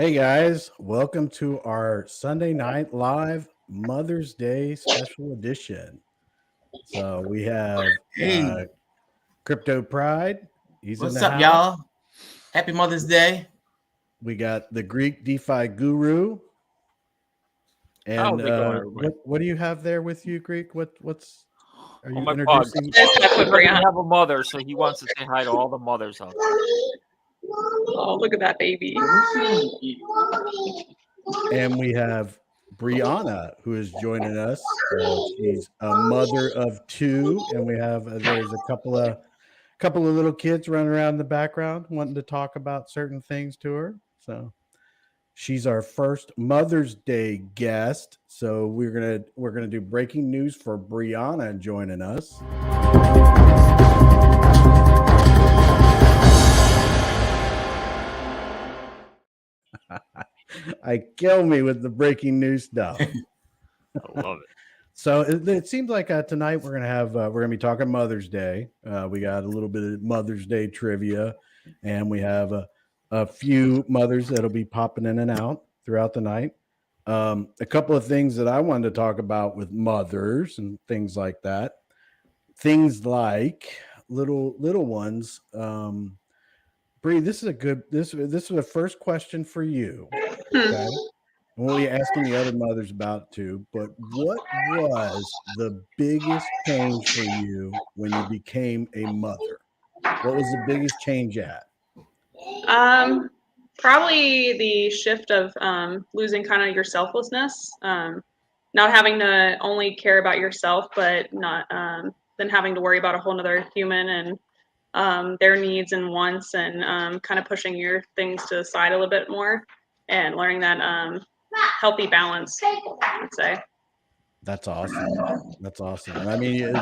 Hey guys, welcome to our Sunday Night Live Mother's Day special edition. So we have Hey, Crypto Pride. He's in what's the up, house. y'all? Happy Mother's Day. We got the Greek DeFi guru. And How's it going, everybody? what do you have there with you, Greek? What's are you my introducing? He doesn't have a mother, so he wants to say hi to all the mothers out there. Oh, look at that baby. And we have Brianna, who is joining us. She's a mother of two, and we have there's a couple of little kids running around in the background wanting to talk about certain things to her. So she's our first Mother's Day guest. So we're gonna do breaking news for Brianna joining us. I kill me with the breaking news stuff. I love it. So it seems like tonight we're gonna be talking Mother's Day. We got a little bit of Mother's Day trivia, and we have a few mothers that'll be popping in and out throughout the night. A couple of things that I wanted to talk about with mothers and things like that. Things like little ones. Bree, this is the first question for you. Okay. And we'll be asking the other mothers about too, but what was the biggest change for you when you became a mother? What was the biggest change at? Probably the shift of losing kind of your selflessness, not having to only care about yourself, but not then having to worry about a whole nother human and their needs and wants, and kind of pushing your things to the side a little bit more, and learning that healthy balance, I'd say. That's awesome. That's awesome. And I mean,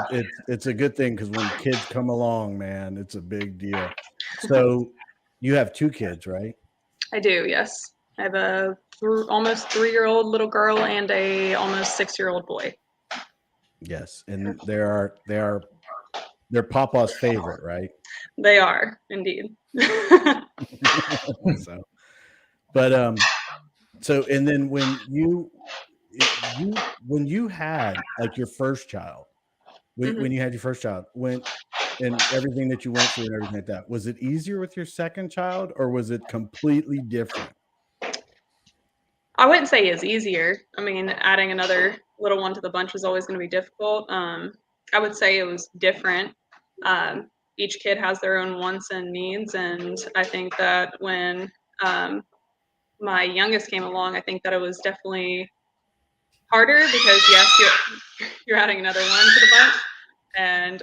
it's a good thing because when kids come along, man, it's a big deal. So you have two kids, right? I do, yes. I have a almost 3-year-old little girl and a almost 6-year-old boy. Yes, and they're Papa's favorite, right? They are indeed. So, but so and then when you had like your first child, when you had your first child, and everything that you went through and everything like that, was it easier with your second child or was it completely different? I wouldn't say it's easier. I mean, adding another little one to the bunch is always going to be difficult. I would say it was different. Each kid has their own wants and needs, and I think that when my youngest came along, I think that it was definitely harder because yes, you're adding another one to the bunch, and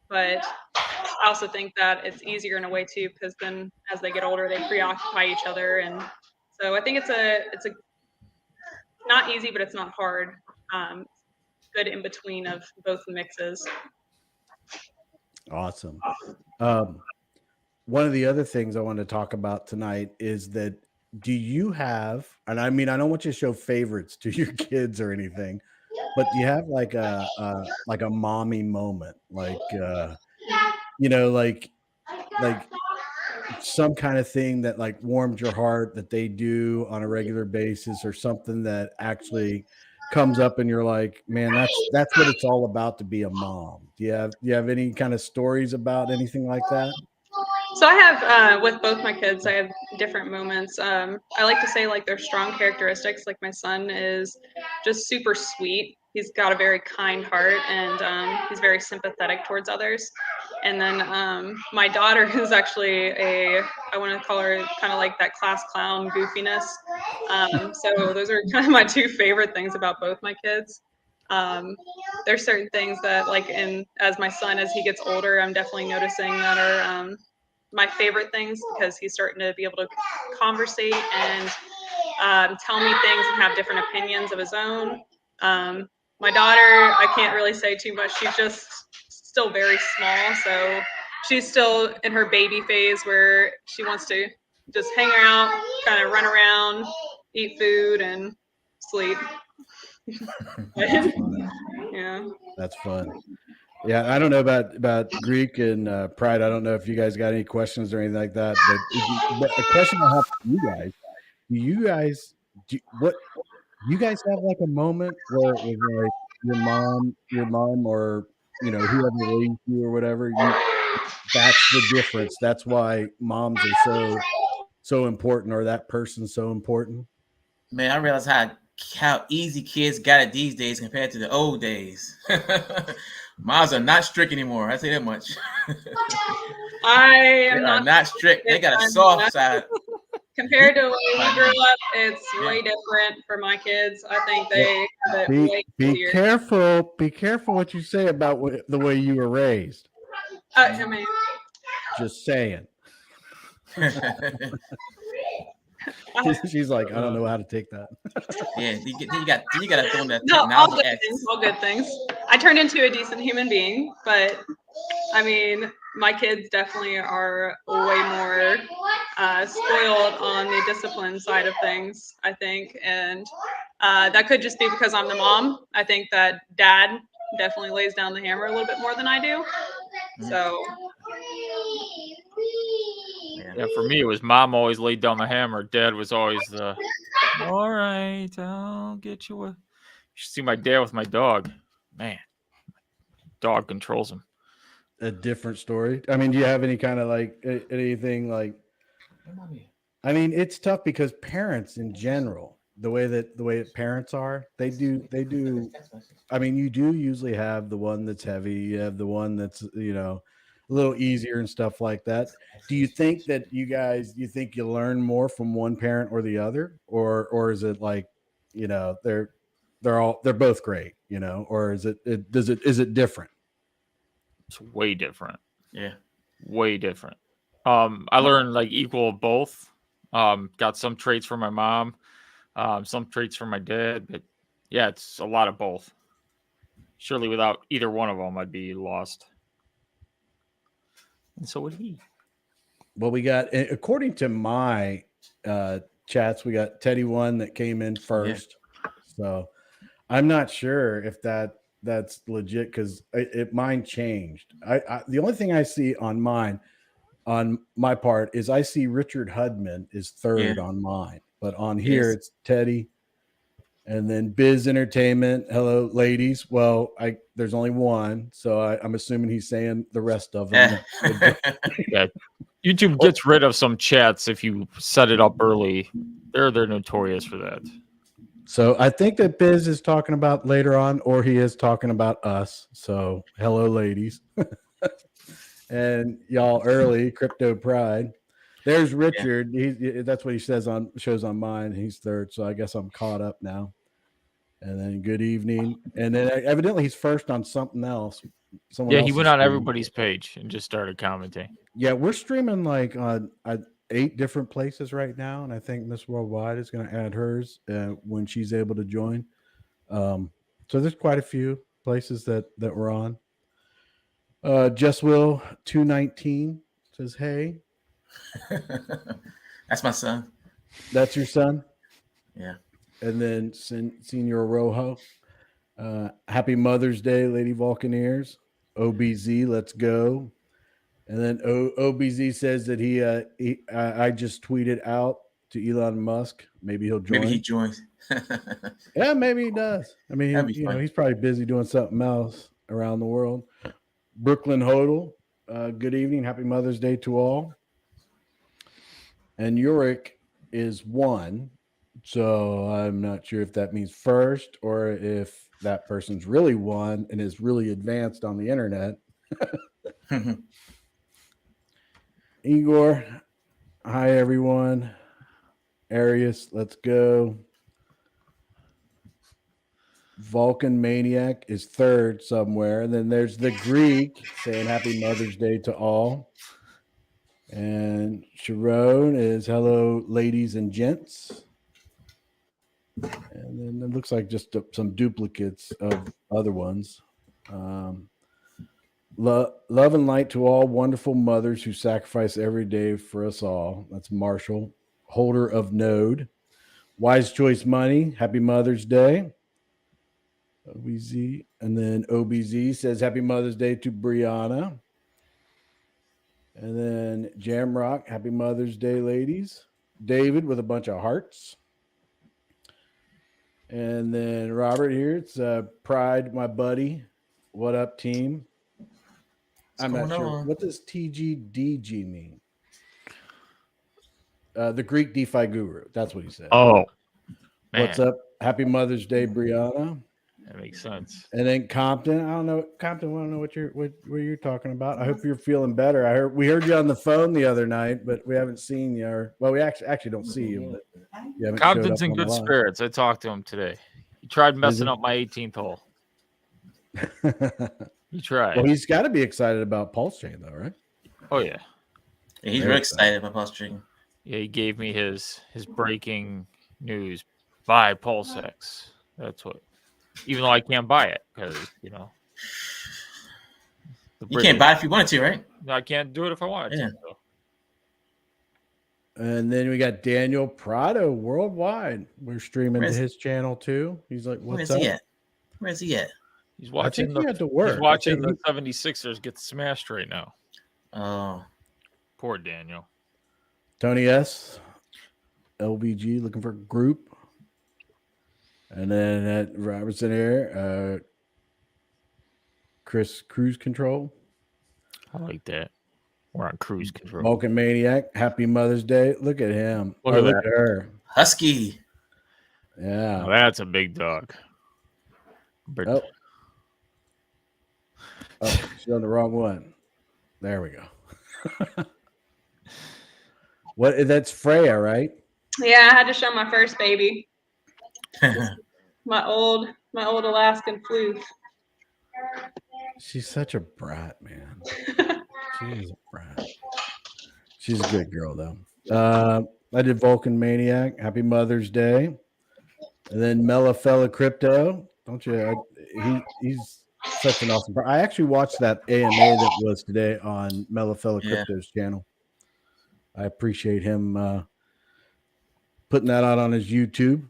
but I also think that it's easier in a way too, because then as they get older, they preoccupy each other, and so I think it's a not easy, but it's not hard. Good in between of both mixes. Awesome. One of the other things I want to talk about tonight is that do you have, and I mean, I don't want you to show favorites to your kids or anything, but do you have like a mommy moment, like like some kind of thing that like warms your heart that they do on a regular basis, or something that actually comes up and you're like, man, that's what it's all about to be a mom? Do you have any kind of stories about anything like that? So I have, with both my kids, I have different moments. I like to say like they're strong characteristics. Like my son is just super sweet. He's got a very kind heart, and he's very sympathetic towards others. And then my daughter is actually I want to call her kind of like that class clown goofiness. So those are kind of my two favorite things about both my kids. There's certain things that like as my son, as he gets older, I'm definitely noticing that are my favorite things, because he's starting to be able to conversate and tell me things and have different opinions of his own. My daughter, I can't really say too much. She's just still very small, so she's still in her baby phase where she wants to just hang out, kind of run around, eat food, and sleep. Yeah. That's fun. Yeah, I don't know about Greek and Pride. I don't know if you guys got any questions or anything like that. But a question I have for you guys you guys you guys have like a moment where it was like your mom, or whoever raised you or whatever, that's the difference. That's why moms are so important, or that person's so important. Man, I realize how easy kids got it these days compared to the old days. Moms are not strict anymore. I say that much. I They am are not strict. They got a I'm soft not. side. Compared to when we grew up, it's Yeah. way different for my kids. I think they have it way Be easier. careful what you say about the way you were raised. I mean, Just saying. She's like, I don't know how to take that. Yeah, you got to throw in that no, all technology good X. things, all good things. I turned into a decent human being, but I mean, my kids definitely are way more spoiled on the discipline side of things, I think. And that could just be because I'm the mom. I think that dad definitely lays down the hammer a little bit more than I do. So. Yeah, for me, it was mom always laid down the hammer. Dad was always the, all right, I'll get you a. You should see my dad with my dog. Man, dog controls him. A different story. I mean, do you have any kind of like anything like? I mean, it's tough because parents in general, the way that parents are, they do. I mean, you do usually have the one that's heavy. You have the one that's a little easier and stuff like that. Do you think that you think you learn more from one parent or the other, or is it like, they're both great, or is it different? It's way different. Yeah. Way different. I learned like equal of both. Got some traits from my mom, some traits from my dad, but yeah, it's a lot of both. Surely without either one of them, I'd be lost. And so would he. Well, we got, according to my chats, we got Teddy one that came in first. Yeah. So I'm not sure if that's legit, because mine changed. The only thing I see on my part is I see Richard Hudman is third on mine, but on here it's Teddy, and then Biz Entertainment. Hello, ladies. Well, there's only one, so I'm assuming he's saying the rest of them. Yeah. YouTube gets rid of some chats if you set it up early. They're notorious for that. So I think that Biz is talking about later on, or he is talking about us. So hello, ladies. And y'all early, Crypto Pride. There's Richard. Yeah. That's what he shows on mine. He's third, so I guess I'm caught up now. And then good evening. And then evidently he's first on something else. He went on everybody's page and just started commenting. Yeah, we're streaming like on 8 different places right now, and I think Miss Worldwide is going to add hers when she's able to join. So there's quite a few places that we're on. Just Will 219 says, "Hey." That's my son. That's your son? Yeah. And then Senior Rojo. Happy Mother's Day, Lady Vulcaneers. OBZ, let's go. And then OBZ says that I just tweeted out to Elon Musk. Maybe he'll join. Maybe he joins. Yeah, maybe he does. I mean, he's probably busy doing something else around the world. Brooklyn Hodel, good evening. Happy Mother's Day to all. And Yorick is 1. So I'm not sure if that means first, or if that person's really 1 and is really advanced on the internet. Igor, hi everyone. Arius, let's go. Vulcan Maniac is 3rd somewhere. And then there's the Greek saying happy Mother's Day to all. And Sharon is hello, ladies and gents. And then it looks like just some duplicates of other ones. Love and light to all wonderful mothers who sacrifice every day for us all. That's Marshall, holder of Node. Wise Choice Money, happy Mother's Day. OBZ. And then OBZ says happy Mother's Day to Brianna. And then Jamrock, happy Mother's Day, ladies. David with a bunch of hearts. And then Robert here. It's Pride, my buddy. What up, team? I'm not sure. What does TGDG mean? The Greek DeFi guru. That's what he said. Oh, man. What's up? Happy Mother's Day, Brianna. That makes sense. And then Compton. I don't know. Compton, I don't know what you're talking about. I hope you're feeling better. We heard you on the phone the other night, but we haven't seen you. Well, we actually don't see you. But you haven't Compton's in good spirits. I talked to him today. He tried messing up my 18th hole. He tried. Well, he's got to be excited about Pulse Chain, though, right? Oh yeah. He's real excited about Pulse Chain. Yeah, he gave me his breaking news. Buy PulseX. That's what. Even though I can't buy it because you can't buy it if you wanted to, right? No, I can't do it if I wanted to. So. And then we got Daniel Prado worldwide. We're streaming to his channel too. He's like, "What's up?" Where's he at? He's watching. He had to work. He's watching the 76ers get smashed right now. Oh, poor Daniel. Tony S. LVG looking for a group. And then at Robertson here, Chris Cruise Control. I like that. We're on cruise control. Vulcan Maniac. Happy Mother's Day. Look at him. Look at her. Husky. Yeah. Oh, that's a big dog. Oh, she's on the wrong one. There we go. That's Freya, right? Yeah, I had to show my first baby. my old Alaskan floof. She's such a brat, man. She's a brat. She's a good girl, though. I did Vulcan Maniac. Happy Mother's Day. And then Mellafella Crypto. Don't you? He's such an awesome. I actually watched that AMA that was today on Mellafella Crypto's channel. I appreciate him putting that out on his YouTube.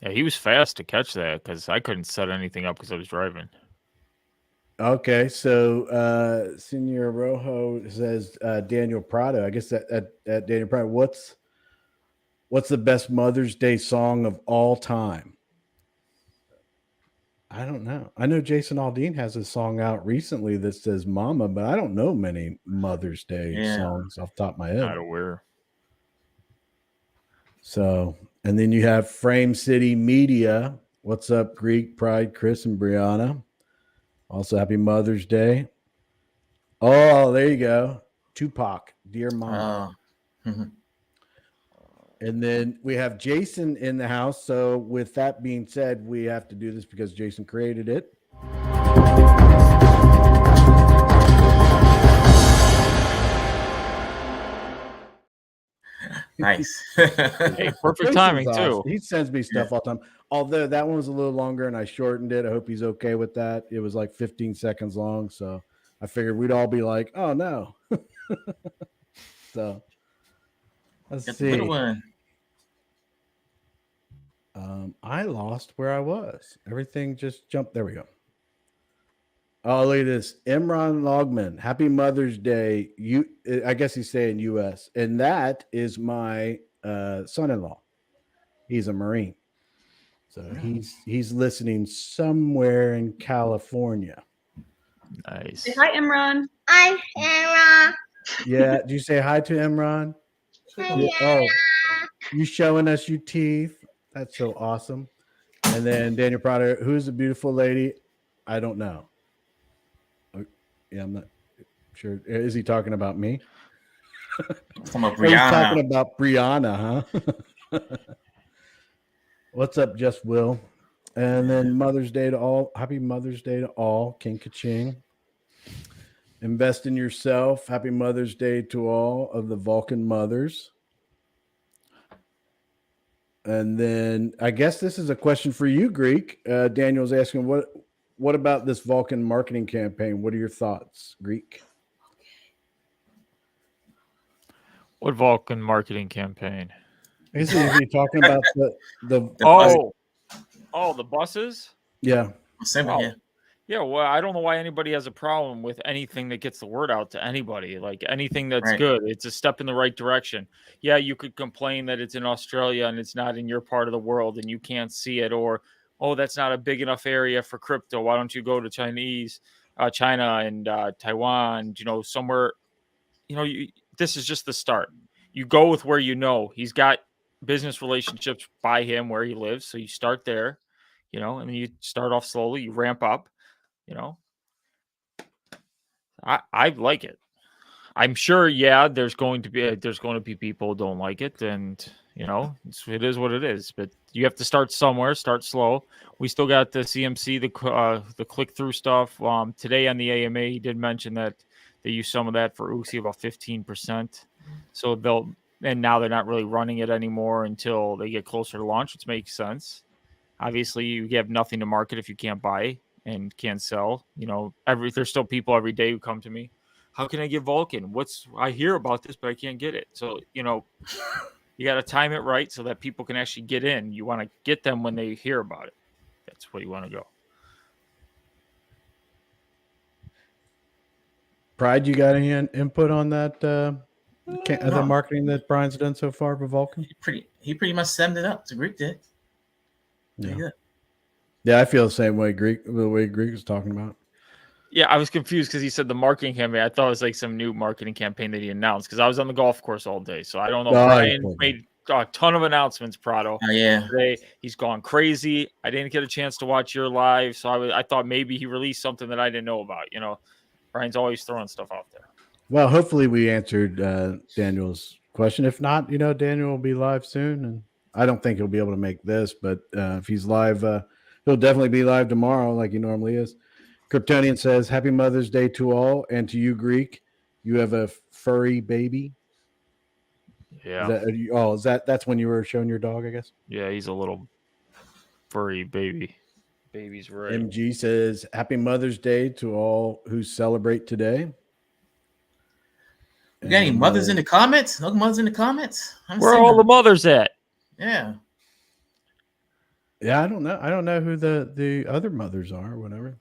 Yeah, he was fast to catch that because I couldn't set anything up because I was driving. Okay, so Senor Rojo says Daniel Prado. I guess that Daniel Prado. What's the best Mother's Day song of all time? I don't know. I know Jason Aldean has a song out recently that says "Mama," but I don't know many Mother's Day songs off the top of my head. Not aware. So, and then you have Frame City Media. What's up, Greek Pride, Chris and Brianna? Also, happy Mother's Day. Oh, there you go. Tupac, Dear Mama. And then we have Jason in the house. So with that being said, we have to do this because Jason created it. Nice. Hey, perfect timing too. He sends me stuff all the time. Although that one was a little longer and I shortened it. I hope he's okay with that. It was like 15 seconds long. So I figured we'd all be like, oh no. So let's see. Little one. I lost where I was. Everything just jumped. There we go. Oh, look at this. Imran Logman. Happy Mother's Day. I guess he's saying US. And that is my son-in-law. He's a Marine. So he's listening somewhere in California. Nice. Say hi, Imran. Hi, Sarah. Yeah. Do you say hi to Imran? Yeah. Oh, you showing us your teeth. That's so awesome. And then Daniel Prado, who's the beautiful lady? I don't know. Yeah, I'm not sure. Is he talking about me? Talking about He's Brianna. talking about Brianna, huh? What's up, Just Will? And then Mother's Day to all. Happy Mother's Day to all. King Kaching. Invest in yourself. Happy Mother's Day to all of the Vulcan mothers. And then I guess this is a question for you, Greek. Daniel's asking, what about this Vulcan marketing campaign? What are your thoughts, Greek? What Vulcan marketing campaign? Is he talking about the the buses? yeah. Simple, yeah. Yeah, well, I don't know why anybody has a problem with anything that gets the word out to anybody. Like anything that's Right. good, it's a step in the right direction. Yeah, you could complain that it's in Australia and it's not in your part of the world and you can't see it, or oh, that's not a big enough area for crypto. Why don't you go to China and Taiwan? Somewhere. This is just the start. You go with where you know. He's got business relationships by him where he lives, so you start there. And then you start off slowly. You ramp up. You know, I like it. I'm sure, yeah, there's going to be people who don't like it, and it is what it is. But you have to start somewhere. Start slow. We still got the CMC, the click through stuff. Today on the AMA, he did mention that they use some of that for UXI, about 15%. So now they're not really running it anymore until they get closer to launch, which makes sense. Obviously, you have nothing to market if you can't buy and can't sell. There's still people every day who come to me. How can I get Vulcan? I hear about this, but I can't get it. So, you got to time it right so that people can actually get in. You want to get them when they hear about it. That's where you want to go. Pride, you got any input on that? The marketing that Brian's done so far for Vulcan? He pretty much summed it up to Greek did. Yeah. Yeah, I feel the same way. The way Greek was talking about. Yeah, I was confused because he said the marketing campaign. I thought it was like some new marketing campaign that he announced because I was on the golf course all day. So I don't know. Brian made a ton of announcements, Prado. Oh, yeah. Today. He's gone crazy. I didn't get a chance to watch your live. So I thought maybe he released something that I didn't know about. Brian's always throwing stuff out there. Well, hopefully we answered Daniel's question. If not, Daniel will be live soon. And I don't think he'll be able to make this, but if he's live, he'll definitely be live tomorrow like he normally is. Kryptonian says, Happy Mother's Day to all, and to you, Greek. You have a furry baby. Yeah. That's when you were showing your dog, I guess? Yeah, he's a little furry baby. Baby's right. MG says, Happy Mother's Day to all who celebrate today. You got any mothers in the comments? No mothers in the comments? Where are all the mothers at? Yeah. Yeah, I don't know. I don't know who the other mothers are or whatever.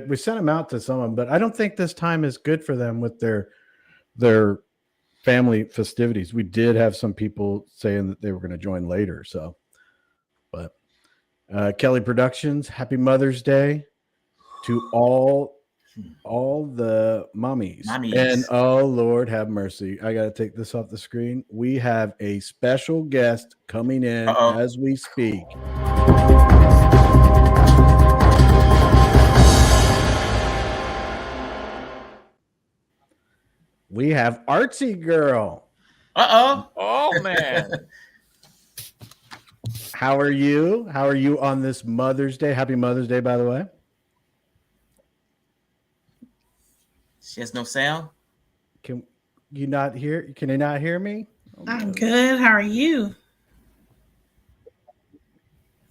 We sent them out to some of them, but I don't think this time is good for them with their family festivities. We did have some people saying that they were going to join later. So, but Kelly Productions, Happy Mother's Day to all the mommies. And oh Lord have mercy, I gotta take this off the screen. We have a special guest coming in as we speak. We have Artsy Girl. Oh man. How are you on this Mother's Day? Happy Mother's Day, by the way. She has no sound. Can you not hear? Can you not hear me? I'm good. How are you?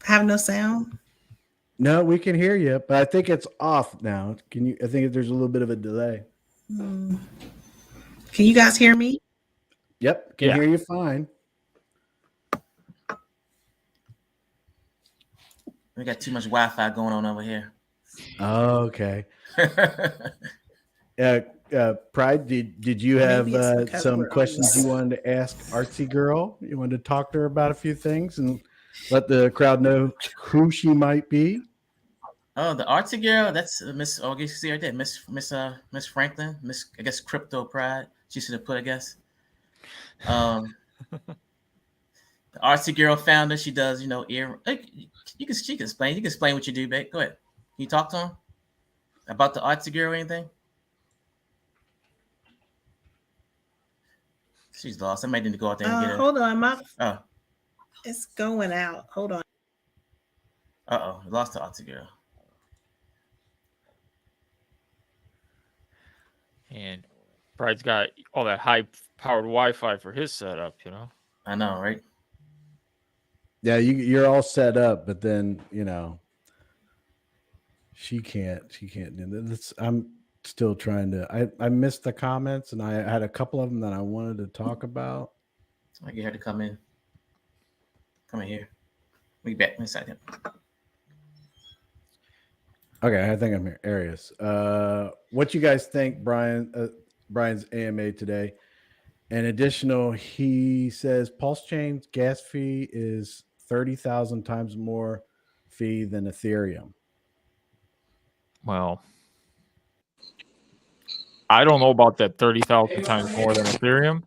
Have no sound? No, we can hear you, but I think it's off now. I think there's a little bit of a delay. Can you guys hear me? Yep, can hear you fine. We got too much Wi-Fi going on over here. Oh, okay. Pride, did you have some questions you wanted to ask Artsy Girl? You wanted to talk to her about a few things and let the crowd know who she might be? Oh, the Artsy Girl, that's Miss. Oh, you see right there, Miss Franklin, I guess Crypto Pride. She should have put, I guess. The Artsy Girl founder. She does, ear. She can explain. You can explain what you do, babe. Go ahead. Can you talk to him about the Artsy Girl or anything? She's lost. I might need to go out there and get her. Hold on, it's going out. Hold on. Lost the Artsy Girl. And Pride's got all that high-powered Wi-Fi for his setup, I know, right? Yeah, you're all set up, but then she can't do this. I'm still trying to. I missed the comments, and I had a couple of them that I wanted to talk about. I get her to come in. Come in here. We back in a second. Okay, I think I'm here. Arius. What you guys think, Brian? Brian's AMA today. An additional, he says pulse chain gas fee is 30,000 times more fee than Ethereum. Well, I don't know about that 30,000 times more than Ethereum.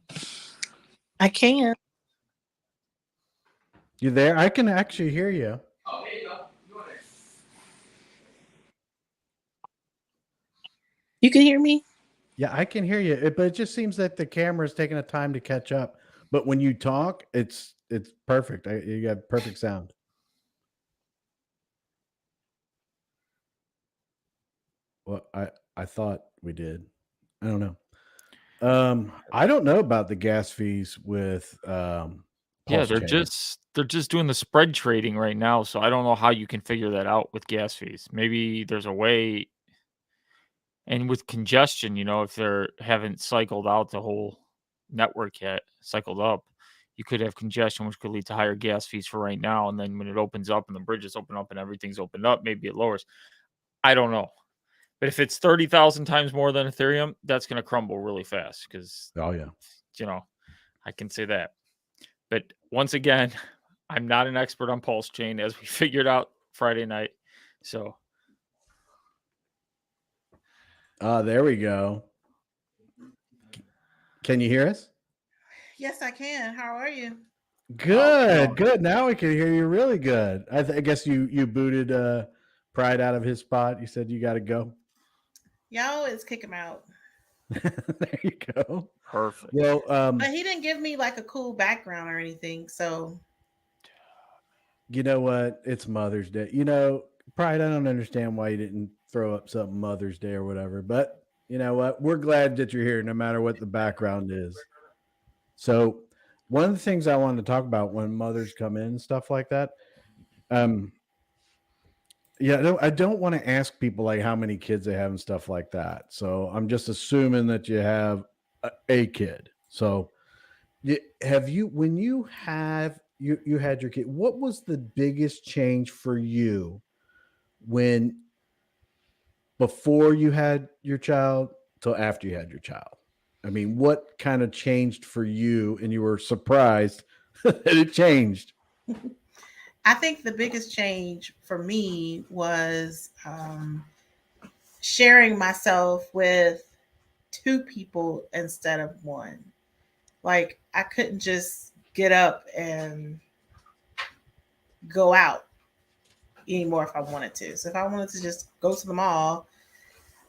I can't. You there? I can actually hear you. You can hear me? Yeah, I can hear you. But it just seems that the camera is taking a time to catch up. But when you talk, it's perfect. You got perfect sound. Well, I thought we did. I don't know. I don't know about the gas fees with Yeah, Pulse they're Chain. just doing the spread trading right now, so I don't know how you can figure that out with gas fees. Maybe there's a way. And with congestion, if they haven't cycled out the whole network yet, cycled up, you could have congestion, which could lead to higher gas fees for right now. And then when it opens up and the bridges open up and everything's opened up, maybe it lowers. I don't know. But if it's 30,000 times more than Ethereum, that's going to crumble really fast because, Oh yeah. I can say that. But once again, I'm not an expert on Pulse Chain, as we figured out Friday night. So There we go. Can you hear us? Yes, I can. How are you? Good, good. Now we can hear you really good. I guess you booted Pride out of his spot. You said you got to go. Y'all always kick him out. There you go. perfect. Well, But he didn't give me like a cool background or anything. So you know what? It's Mother's Day. Pride, I don't understand why you didn't throw up something Mother's Day or whatever. But you know what? We're glad that you're here, no matter what the background is. So, one of the things I wanted to talk about when mothers come in and stuff like that, yeah, I don't want to ask people like how many kids they have and stuff like that. So I'm just assuming that you have a kid. So have you, when you have you had your kid, what was the biggest change for you when before you had your child till after you had your child? I mean, what kind of changed for you and you were surprised that it changed? I think the biggest change for me was sharing myself with two people instead of one. Like I couldn't just get up and go out anymore if I wanted to. So if I wanted to just go to the mall,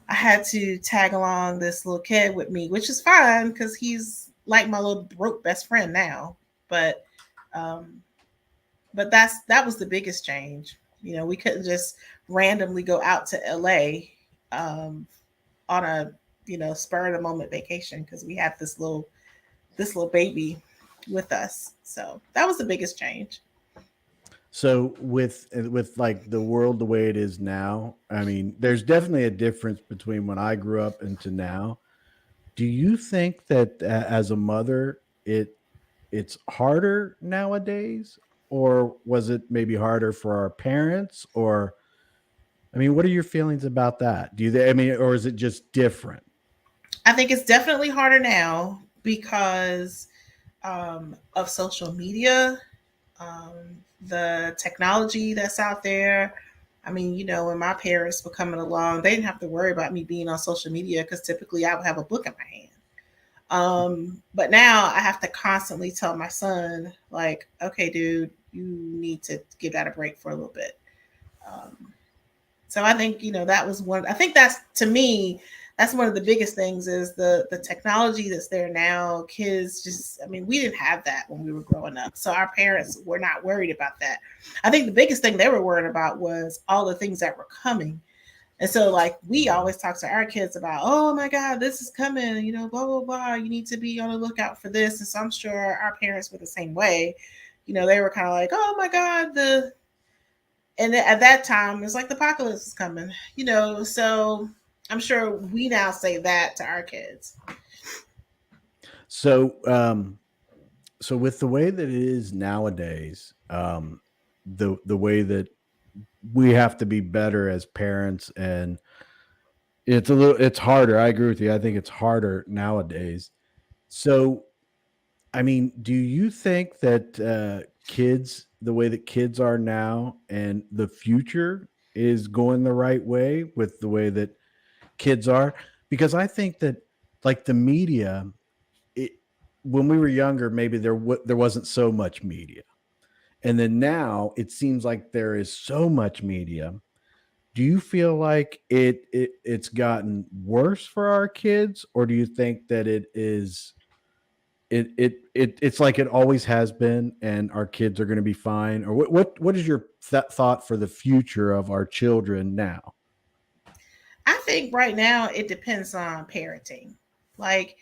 I had to tag along this little kid with me, which is fine because he's like my little broke best friend now. But that was the biggest change. We couldn't just randomly go out to LA on a spur of the moment vacation because we had this little baby with us. So that was the biggest change. So with like the world the way it is now, I mean, there's definitely a difference between when I grew up and to now. Do you think that as a mother, it's harder nowadays, or was it maybe harder for our parents? Or, I mean, what are your feelings about that? Or is it just different? I think it's definitely harder now because of social media, the technology that's out there. I mean, when my parents were coming along, they didn't have to worry about me being on social media because typically I would have a book in my hand. But now I have to constantly tell my son, like, okay, dude, you need to give that a break for a little bit. So I think, that was one. I think that's, to me, that's one of the biggest things is the technology that's there now. Kids just, I mean, we didn't have that when we were growing up. So our parents were not worried about that. I think the biggest thing they were worried about was all the things that were coming. And so like we always talk to our kids about, oh my God, this is coming, blah, blah, blah. You need to be on the lookout for this. And so I'm sure our parents were the same way. They were kind of like, oh my God, and at that time, it's like the apocalypse is coming, so I'm sure we now say that to our kids. So, with the way that it is nowadays, the way that we have to be better as parents, and it's harder. I agree with you. I think it's harder nowadays. So, I mean, do you think that kids, the way that kids are now and the future is going the right way with the way that kids are? Because I think that like the media, it, when we were younger, maybe there wasn't so much media. And then now it seems like there is so much media. Do you feel like it's gotten worse for our kids, or do you think that it's like it always has been, and our kids are going to be fine? Or what is your thought for the future of our children now? I think right now it depends on parenting. Like,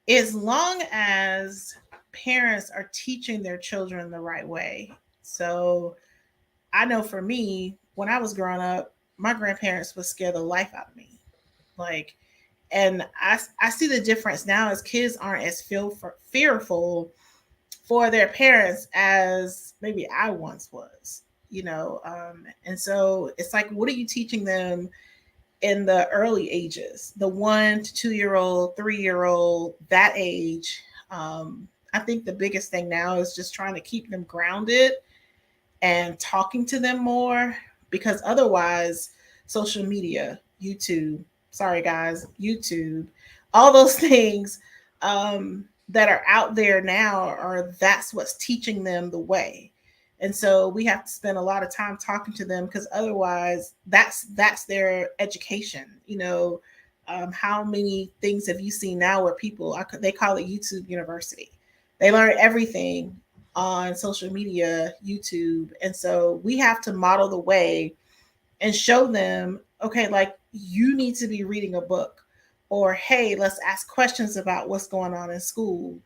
as long as parents are teaching their children the right way. So I know for me, when I was growing up, my grandparents would scare the life out of me. Like, and I see the difference now as kids aren't as fearful for their parents as maybe I once was, and so it's like, what are you teaching them in the early ages, the 1 to 2-year-old, 3-year-old, that age? I think the biggest thing now is just trying to keep them grounded and talking to them more, because otherwise, social media, YouTube, sorry guys, YouTube, all those things that are out there now that's what's teaching them the way. And so we have to spend a lot of time talking to them, because otherwise that's their education. How many things have you seen now where they call it YouTube University? They learn everything on social media, YouTube. And so we have to model the way and show them, okay, like, you need to be reading a book, or hey, let's ask questions about what's going on in school.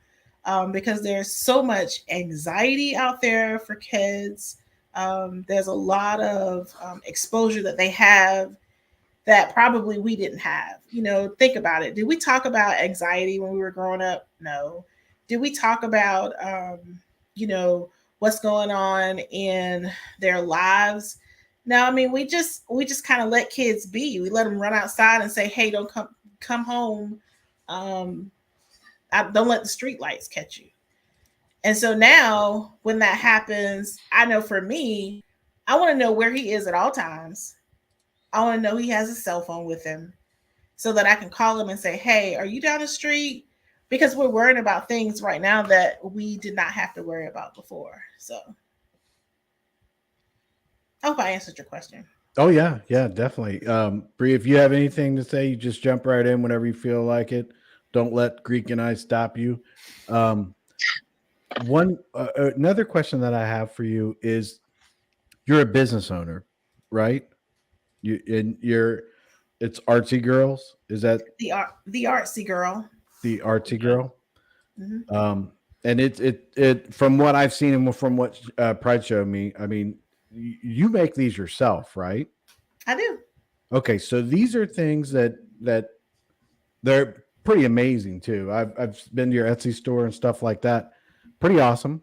Because there's so much anxiety out there for kids. There's a lot of exposure that they have that probably we didn't have. Think about it. Did we talk about anxiety when we were growing up? No. Did we talk about, what's going on in their lives? No. I mean, we just kind of let kids be. We let them run outside and say, hey, don't come home. Don't let the street lights catch you. And so now when that happens, I know for me, I want to know where he is at all times. I want to know he has a cell phone with him, so that I can call him and say, hey, are you down the street? Because we're worrying about things right now that we did not have to worry about before. So I hope I answered your question. Oh yeah, definitely. Bree, if you have anything to say, you just jump right in whenever you feel like it. Don't let Greek and I stop you. Another question that I have for you is, you're a business owner, right? It's Artsy Girls. Is that the Artsy Girl? The Artsy Girl. Mm-hmm. And it from what I've seen and from what Pride showed me, I mean, you make these yourself, right? I do. Okay, so these are things that they're pretty amazing too. I've been to your Etsy store and stuff like that. Pretty awesome.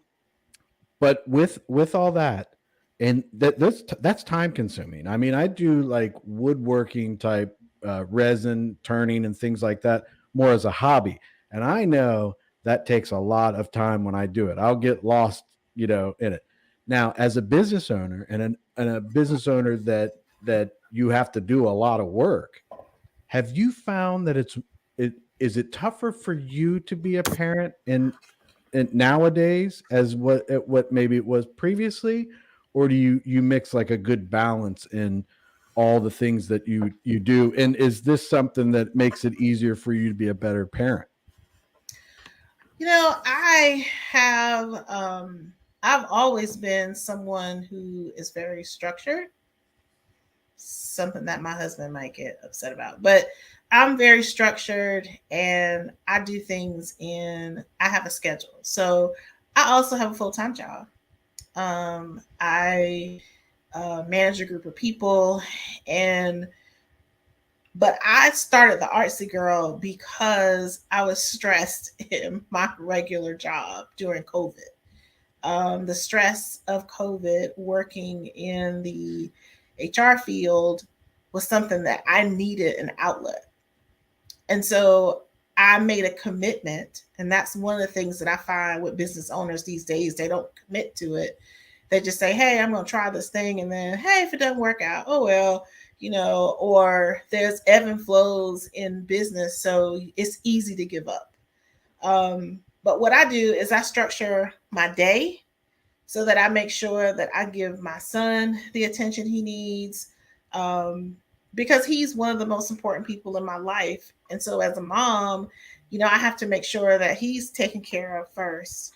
But with all that, and that's time consuming. I mean, I do like woodworking type resin turning and things like that more as a hobby, and I know that takes a lot of time when I do it. I'll get lost, in it. Now, as a business owner and a business owner that you have to do a lot of work, have you found that is it tougher for you to be a parent in nowadays as what maybe it was previously, or do you mix like a good balance in all the things that you do? And is this something that makes it easier for you to be a better parent? I have I've always been someone who is very structured, something that my husband might get upset about, but I'm very structured, and I do things I have a schedule. So I also have a full-time job. I manage a group of people, but I started the Artsy Girl because I was stressed in my regular job during COVID. The stress of COVID, working in the HR field was something that I needed an outlet. And so I made a commitment. And that's one of the things that I find with business owners these days. They don't commit to it. They just say, hey, I'm going to try this thing. And then, hey, if it doesn't work out, oh, well, or there's ebb and flows in business. So it's easy to give up. But what I do is I structure my day so that I make sure that I give my son the attention he needs, because he's one of the most important people in my life. And so as a mom, I have to make sure that he's taken care of first.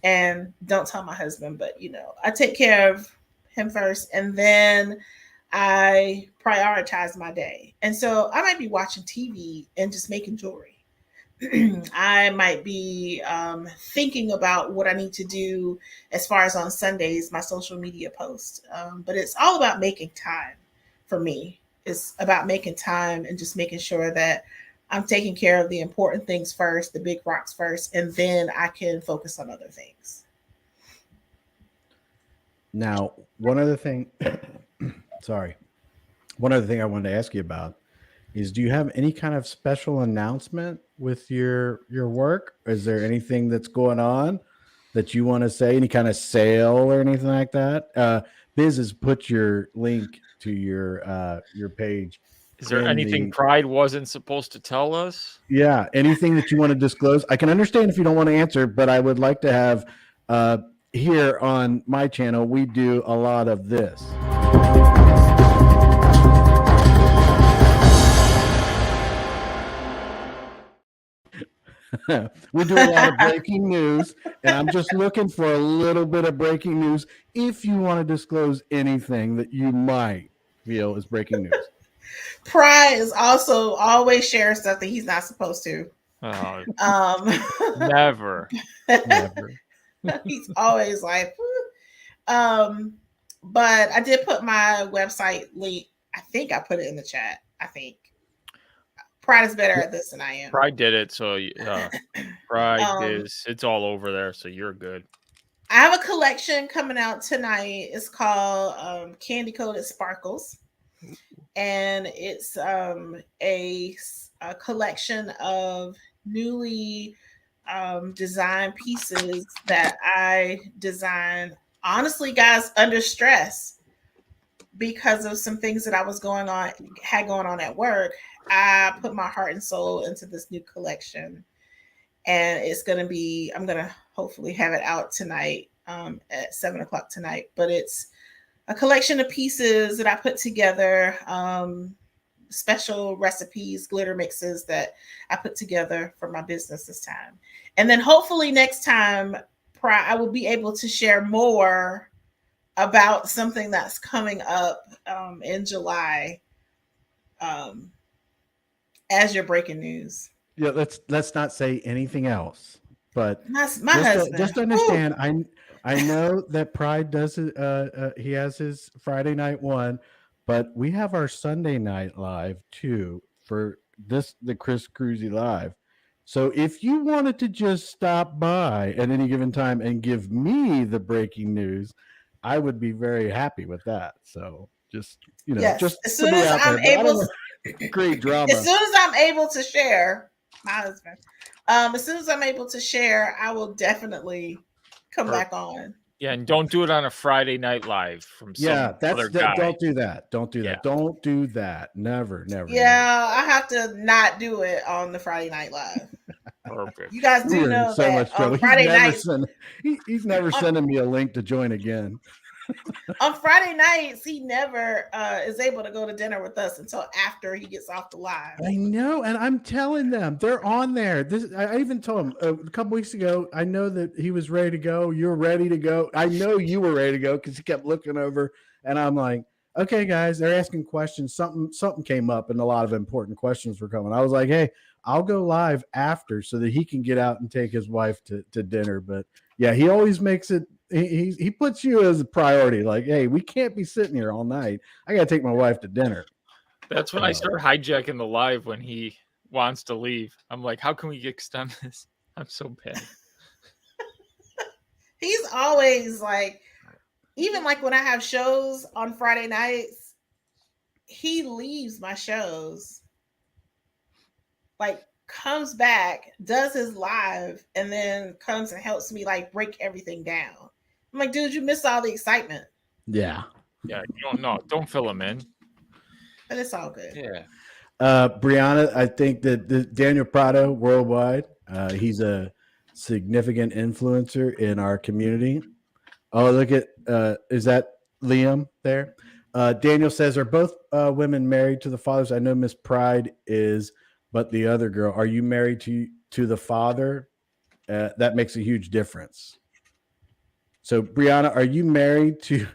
And don't tell my husband, but I take care of him first, and then I prioritize my day. And so I might be watching TV and just making jewelry. I might be thinking about what I need to do as far as on Sundays, my social media posts. But it's all about making time for me. It's about making time and just making sure that I'm taking care of the important things first, the big rocks first, and then I can focus on other things. Now, one other thing I wanted to ask you about is, do you have any kind of special announcement with your work? Is there anything that's going on that you want to say? Any kind of sale or anything like that? Biz has put your link to your page. Is there anything Pride wasn't supposed to tell us? Yeah, anything that you want to disclose? I can understand if you don't want to answer, but I would like to have here on my channel, we do a lot of this. We do a lot of breaking news, and I'm just looking for a little bit of breaking news. If you want to disclose anything that you might feel is breaking news. Pride is also always sharing stuff that he's not supposed to. Never. He's always like, but I did put my website link. I think I put it in the chat. I think Pride is better at this than I am. Pride did it, so Pride it's all over there, so you're good. I have a collection coming out tonight. It's called Candy Coated Sparkles, and it's a collection of newly designed pieces that I designed, honestly, guys, under stress because of some things that I was had going on at work. I put my heart and soul into this new collection, and I'm going to hopefully have it out tonight at 7:00 tonight, but it's a collection of pieces that I put together, special recipes, glitter mixes that I put together for my business this time. And then hopefully next time, I will be able to share more about something that's coming up in July as your breaking news. Yeah, let's not say anything else. But my husband. Just understand, I know that Pride does he has his Friday night one, but we have our Sunday night live too for the Chris Cruzy live. So if you wanted to just stop by at any given time and give me the breaking news, I would be very happy with that. So just yes. just as soon as I'm able to create drama. As soon as I'm able to share, my husband. As soon as I'm able to share, I will definitely come back on. Yeah, and don't do it on a Friday night live from some other guy. Don't do that. Don't do that. Yeah. Don't do that. Never. Yeah, I have to not do it on the Friday night live. Perfect. You guys do know so that much trouble. On Friday nights, he's never sending me a link to join again. On Friday nights, he never is able to go to dinner with us until after he gets off the live. I know, and I'm telling them they're on there. I even told him a couple weeks ago. I know that he was ready to go. You're ready to go. I know you were ready to go because he kept looking over, and I'm like, okay, guys, they're asking questions. Something came up, and a lot of important questions were coming. I was like, hey, I'll go live after so that he can get out and take his wife to dinner. But yeah, he always makes it. He puts you as a priority. Like, hey, we can't be sitting here all night. I got to take my wife to dinner. That's when I start hijacking the live when he wants to leave. I'm like, how can we extend this? I'm so bad. He's always like, even like when I have shows on Friday nights, he leaves my shows, like comes back, does his live, and then comes and helps me like break everything down. I'm like, dude, you missed all the excitement. Yeah. Yeah, don't fill them in. But it's all good. Yeah. Brianna, I think that Daniel Prado worldwide, he's a significant influencer in our community. Oh, look at, is that Liam there? Daniel says, are both women married to the fathers? I know Miss Pride is, but the other girl, are you married to the father? That makes a huge difference. So, Brianna, are you married to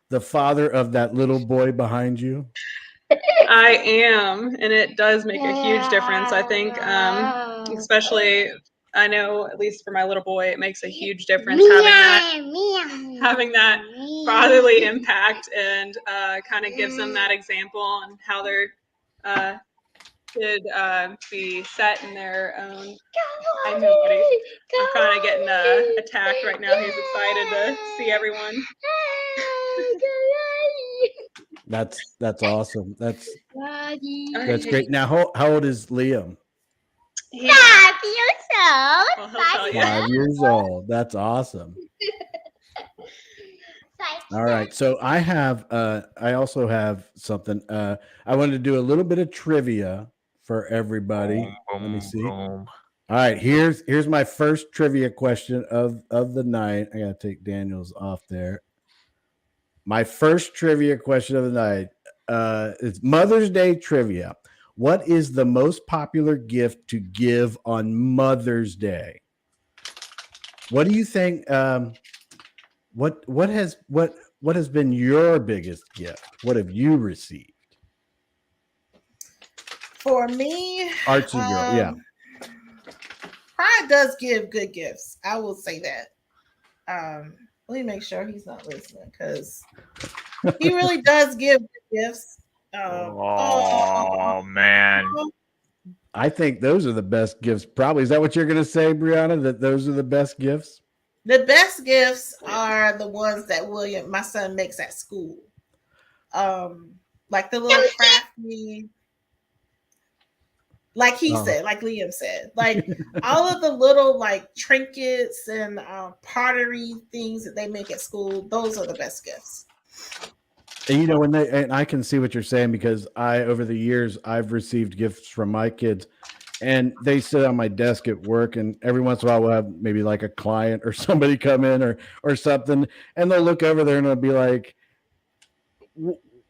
the father of that little boy behind you? I am, and it does make a huge difference. I think, especially, I know at least for my little boy, it makes a huge difference having that fatherly impact, and kind of gives them that example on how they're should be set in their own. I know, buddy. I'm kind of getting attacked right now. He's excited to see everyone. That's awesome. That's Alright, great. Now, how old is Liam? he's 5 years old. Well, he'll tell you. 5 years old. That's awesome. All right. So I also have something. I wanted to do a little bit of trivia for everybody. Let me see. All right. Here's my first trivia question of the night. I gotta take Daniel's off there. My first trivia question of the night. It's Mother's Day trivia. What is the most popular gift to give on Mother's Day? What do you think? What has been your biggest gift? What have you received? For me, Artsy Girl, yeah. Pride does give good gifts. I will say that. Let me make sure he's not listening because he really does give good gifts. Oh man. I think those are the best gifts. Probably. Is that what you're going to say, Brianna? That those are the best gifts? The best gifts are the ones that my son, makes at school. Like the little crafty, like he said, like Liam said, like all of the little like trinkets and pottery things that they make at school. Those are the best gifts. And and I can see what you're saying because over the years, I've received gifts from my kids and they sit on my desk at work and every once in a while we'll have maybe like a client or somebody come in or something and they'll look over there and they'll be like,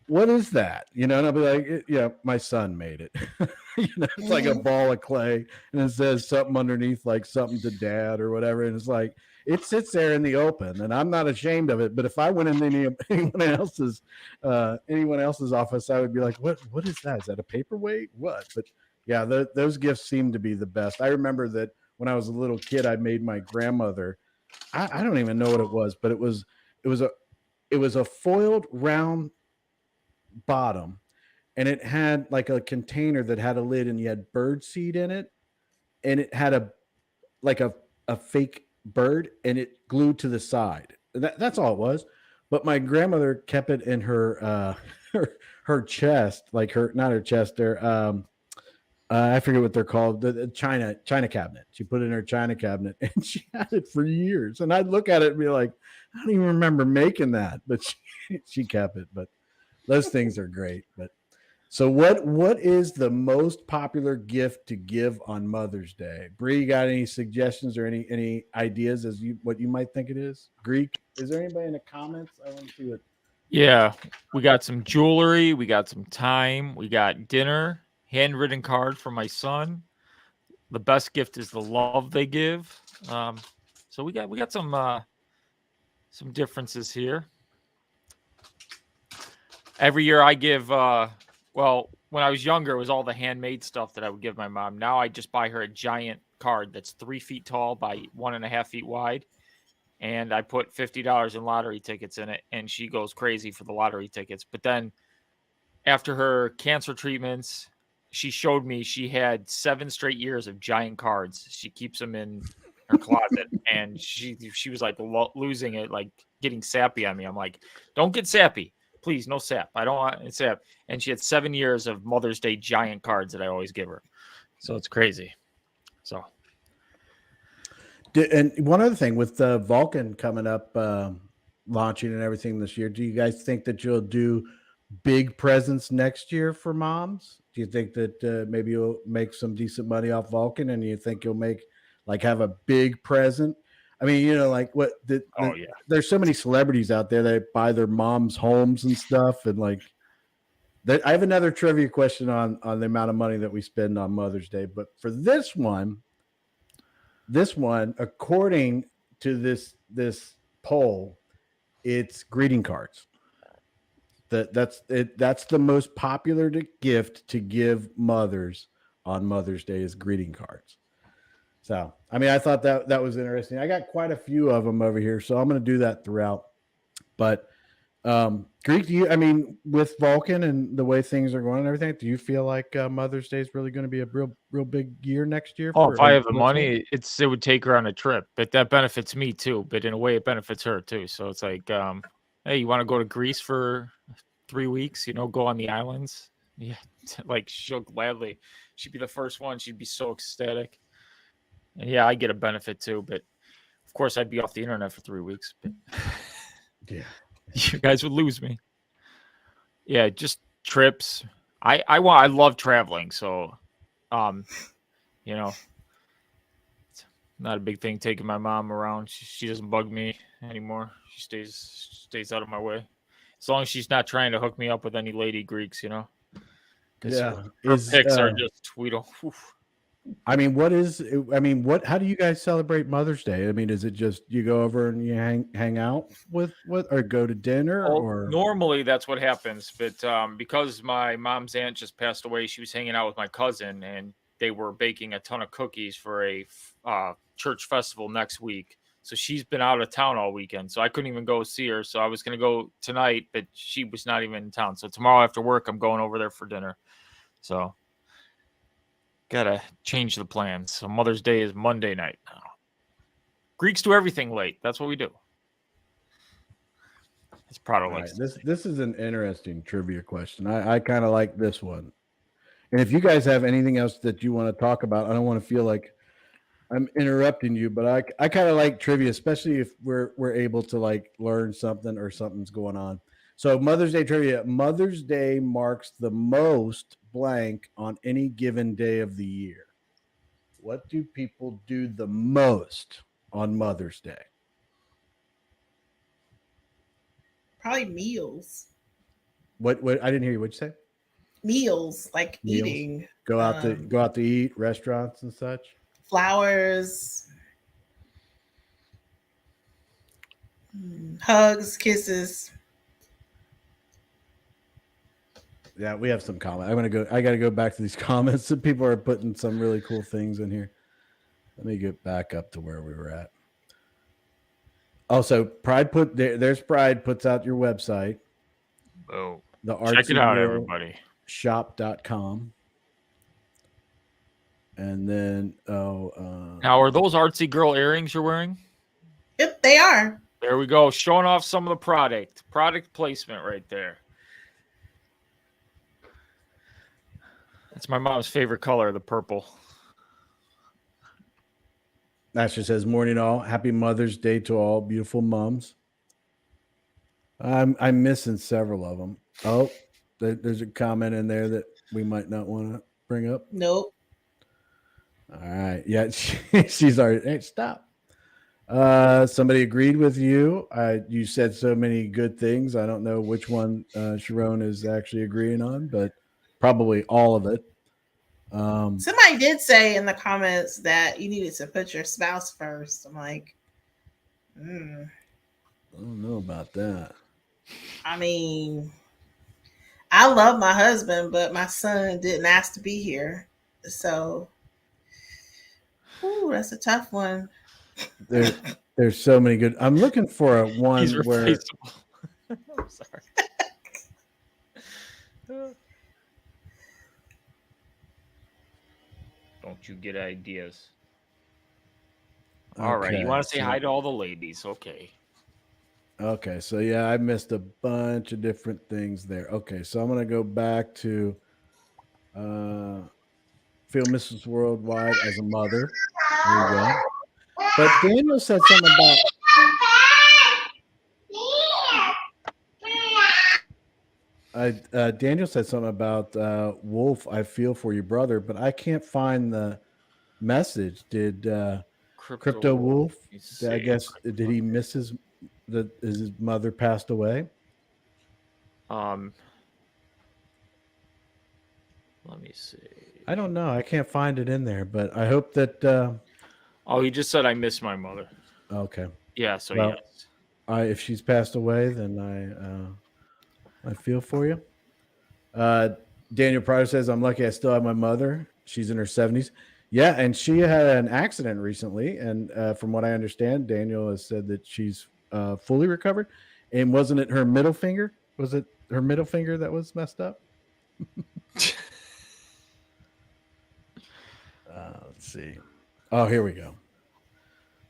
what is that? And I'll be like, yeah, my son made it. It's like a ball of clay and it says something underneath, like something to dad or whatever. And it's like, it sits there in the open and I'm not ashamed of it. But if I went in anyone else's office, I would be like, what is that? Is that a paperweight? What? But yeah, those gifts seem to be the best. I remember that when I was a little kid, I made my grandmother, I don't even know what it was, but it was a foiled round bottom and it had like a container that had a lid and you had bird seed in it and it had a fake bird and it glued to the side. That's all it was. But my grandmother kept it in her her chest, like not her chest, I forget what they're called, the china cabinet. She put it in her china cabinet and she had it for years. And I'd look at it and be like, I don't even remember making that, but she kept it. But those things are great. But so what is the most popular gift to give on Mother's Day? Bree, you got any suggestions or any ideas as what you might think it is? Greek, is there anybody in the comments? I want to see what. Yeah, we got some jewelry, we got some time, we got dinner, handwritten card for my son. The best gift is the love they give. So we got some differences here. Every year I give when I was younger, it was all the handmade stuff that I would give my mom. Now I just buy her a giant card that's 3 feet tall by 1.5 feet wide. And I put $50 in lottery tickets in it. And she goes crazy for the lottery tickets. But then after her cancer treatments, she showed me she had 7 straight years of giant cards. She keeps them in her closet. And she was like losing it, like getting sappy on me. I'm like, don't get sappy. Please, no sap. I don't want sap. And she had 7 years of Mother's Day giant cards that I always give her. So it's crazy. So And one other thing with Vulcan coming up, launching and everything this year, do you guys think that you'll do big presents next year for moms? Do you think that maybe you'll make some decent money off Vulcan, and you think you'll make have a big present? I mean, like what oh yeah. there's so many celebrities out there that buy their moms homes and stuff, and like that. I have another trivia question on the amount of money that we spend on Mother's Day, but for this one, according to this poll, it's greeting cards. That's the most popular gift to give mothers on Mother's Day is greeting cards. So, I mean, I thought that was interesting. I got quite a few of them over here, so I'm going to do that throughout. But Greek, with Vulcan and the way things are going and everything, do you feel like Mother's Day is really going to be a real big year next year? Oh, if I have the money, it would take her on a trip, but that benefits me too. But in a way, it benefits her too. So it's like, hey, you want to go to Greece for 3 weeks? Go on the islands. Yeah, like she'll gladly. She'd be the first one. She'd be so ecstatic. And yeah, I get a benefit too. But of course, I'd be off the internet for 3 weeks. But yeah, you guys would lose me. Yeah, just trips. I love traveling, so it's not a big thing taking my mom around. She doesn't bug me anymore. She stays out of my way. As long as she's not trying to hook me up with any lady Greeks, Yeah. Her pics are just we don't. Oof. How do you guys celebrate Mother's Day? I mean, is it just you go over and you hang out with or go to dinner or? Normally that's what happens, but because my mom's aunt just passed away, she was hanging out with my cousin and they were baking a ton of cookies for a church festival next week. So she's been out of town all weekend, so I couldn't even go see her. So I was going to go tonight, but she was not even in town. So tomorrow after work, I'm going over there for dinner. So gotta change the plans. So Mother's Day is Monday night now. Greeks do everything late. That's what we do. It's Prado likes. Right. This is an interesting trivia question. I kind of like this one. And if you guys have anything else that you want to talk about, I don't want to feel like I'm interrupting you, but I kind of like trivia, especially if we're able to like learn something or something's going on. So Mother's Day trivia. Mother's Day marks the most blank on any given day of the year. What do people do the most on Mother's Day? Probably meals. What I didn't hear you. What'd you say? Meals, like Meals. eating. Go out to eat, restaurants and such. Flowers. Hugs, kisses. Yeah, we have some comment. I gotta go back to these comments. Some people are putting some really cool things in here. Let me get back up to where we were at. Also, there's Pride puts out your website. Oh, The check it out, Artsy Girl everybody. Shop.com. And then Now, are those Artsy Girl earrings you're wearing? Yep, they are. There we go. Showing off some of the product placement right there. That's my mom's favorite color, the purple. Asher says, "Morning all. Happy Mother's Day to all beautiful moms." I'm missing several of them. Oh, there's a comment in there that we might not want to bring up. Nope. All right. Yeah, she's already. Hey, stop. Somebody agreed with you. You said so many good things. I don't know which one Sharon is actually agreeing on, but probably all of it. Somebody did say in the comments that you needed to put your spouse first. I'm like, I don't know about that. I mean, I love my husband, but my son didn't ask to be here. So, that's a tough one. There's so many good. I'm looking for a one He's where. replaceable. I'm sorry. Don't you get ideas? All right. You want to say hi to all the ladies. Okay. Okay, so yeah, I missed a bunch of different things there. Okay, so I'm gonna go back to feel Mrs. Worldwide as a mother. There you go. But Daniel said something about Daniel said something about Wolf. I feel for your brother, but I can't find the message. Did Crypto Wolf? I guess did he miss his mother passed away? Let me see. I don't know. I can't find it in there, but I hope that. Oh, he just said I miss my mother. Okay. Yeah. So Well, yes. if she's passed away, then I feel for you. Daniel Pryor says, "I'm lucky I still have my mother. She's in her 70s." Yeah, and she had an accident recently, and from what I understand, Daniel has said that she's fully recovered. And wasn't it her middle finger? Was it her middle finger that was messed up? Let's see. Oh, here we go.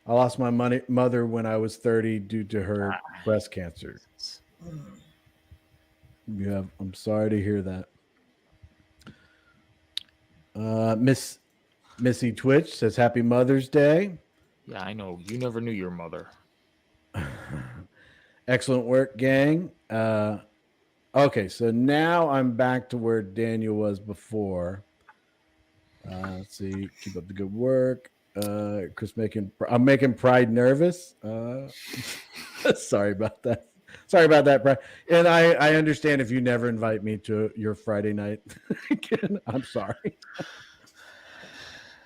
I lost my mother when I was 30 due to her breast cancer. I'm sorry to hear that. Missy Twitch says Happy Mother's Day. Yeah, I know. You never knew your mother. Excellent work, gang. Okay, so now I'm back to where Daniel was before. Let's see. Keep up the good work. Chris I'm making Pride nervous. Sorry about that. Sorry about that, Pride. And I understand if you never invite me to your Friday night again. I'm sorry.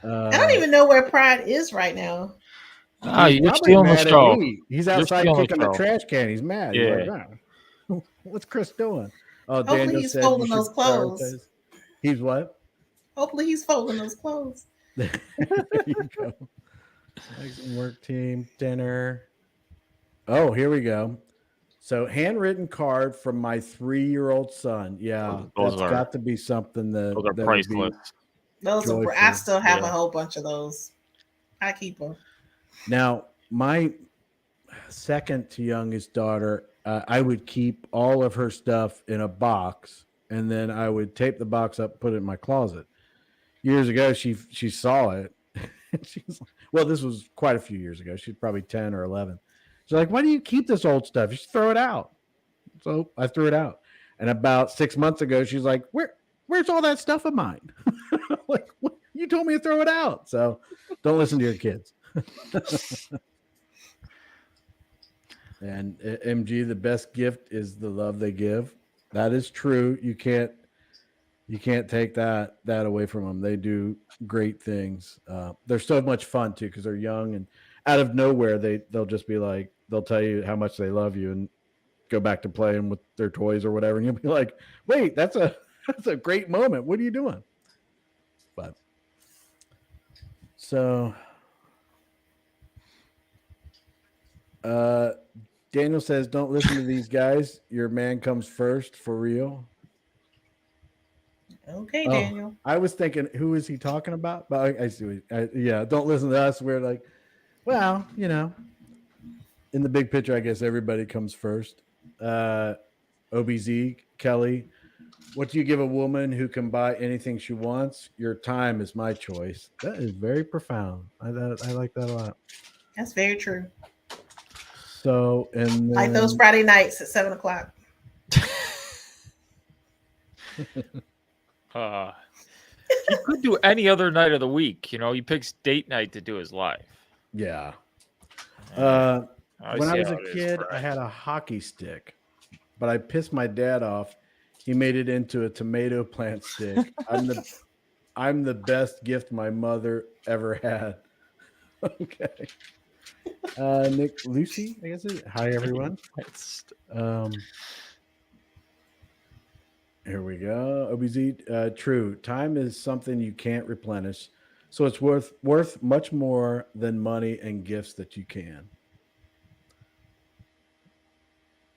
I don't even know where Pride is right now. He's you're probably stealing the mad at show. me. He's outside stealing the kicking the show. trash can. He's mad. Yeah. He's like, wow. What's Chris doing? Oh, Hopefully Daniel he's said folding you those should clothes. prioritize. He's what? Hopefully he's folding those clothes. There you go. Excellent work, team. Dinner. Oh, here we go. So, handwritten card from my 3-year-old son. Yeah, Those that's got to be something that Those are that would priceless. be Those are. joyful. I still have Yeah. a whole bunch of those. I keep them. Now, my second to youngest daughter, I would keep all of her stuff in a box, and then I would tape the box up, put it in my closet. Years ago, she saw it. She's like, well, this was quite a few years ago. She's probably 10 or 11. She's like, why do you keep this old stuff? You should throw it out. So I threw it out. And about 6 months ago, she's like, where's all that stuff of mine? Like, what? You told me to throw it out. So don't listen to your kids. And MG, the best gift is the love they give. That is true. You can't take that away from them. They do great things. They're so much fun too because they're young, and out of nowhere they'll just be like, they'll tell you how much they love you and go back to playing with their toys or whatever, and you'll be like, wait, that's a great moment. What are you doing? But so Daniel says, don't listen to these guys. Your man comes first, for real. Okay, Daniel. I was thinking, who is he talking about? But I see. Yeah, don't listen to us. We're like, well, in the big picture, I guess everybody comes first. OBZ, Kelly, what do you give a woman who can buy anything she wants? Your time is my choice. That is very profound. I like that a lot. That's very true. So, and then, Like those Friday nights at 7:00. He could do any other night of the week. He picks date night to do his life. Yeah. I When I see was how a it is, kid, I Brad. had a hockey stick, but I pissed my dad off. He made it into a tomato plant stick. I'm the best gift my mother ever had. Okay. Nick Lucy, I guess. Hi, everyone. Here we go. OBZ, true. Time is something you can't replenish, so it's worth much more than money and gifts that you can.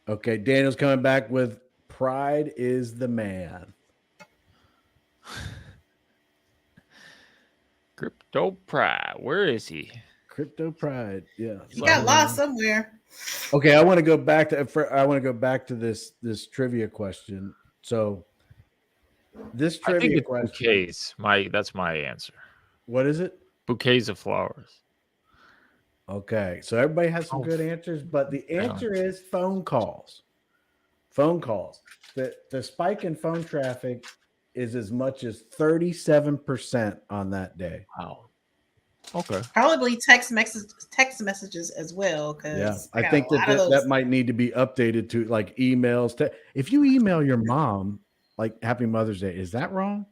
Okay, Daniel's coming back with pride is the man. Crypto Pride. Where is he? Crypto pride. Yeah. He got lost somewhere. Okay, I want to go back to this trivia question. So this I think trivia it's question. bouquets. That's my answer. What is it? Bouquets of flowers. Okay, so everybody has some good answers, but the answer is phone calls. Phone calls. The spike in phone traffic is as much as 37% on that day. Wow. Okay. Probably text messages as well. Yeah, Because I think that might need to be updated to like emails. If you email your mom like Happy Mother's Day, is that wrong?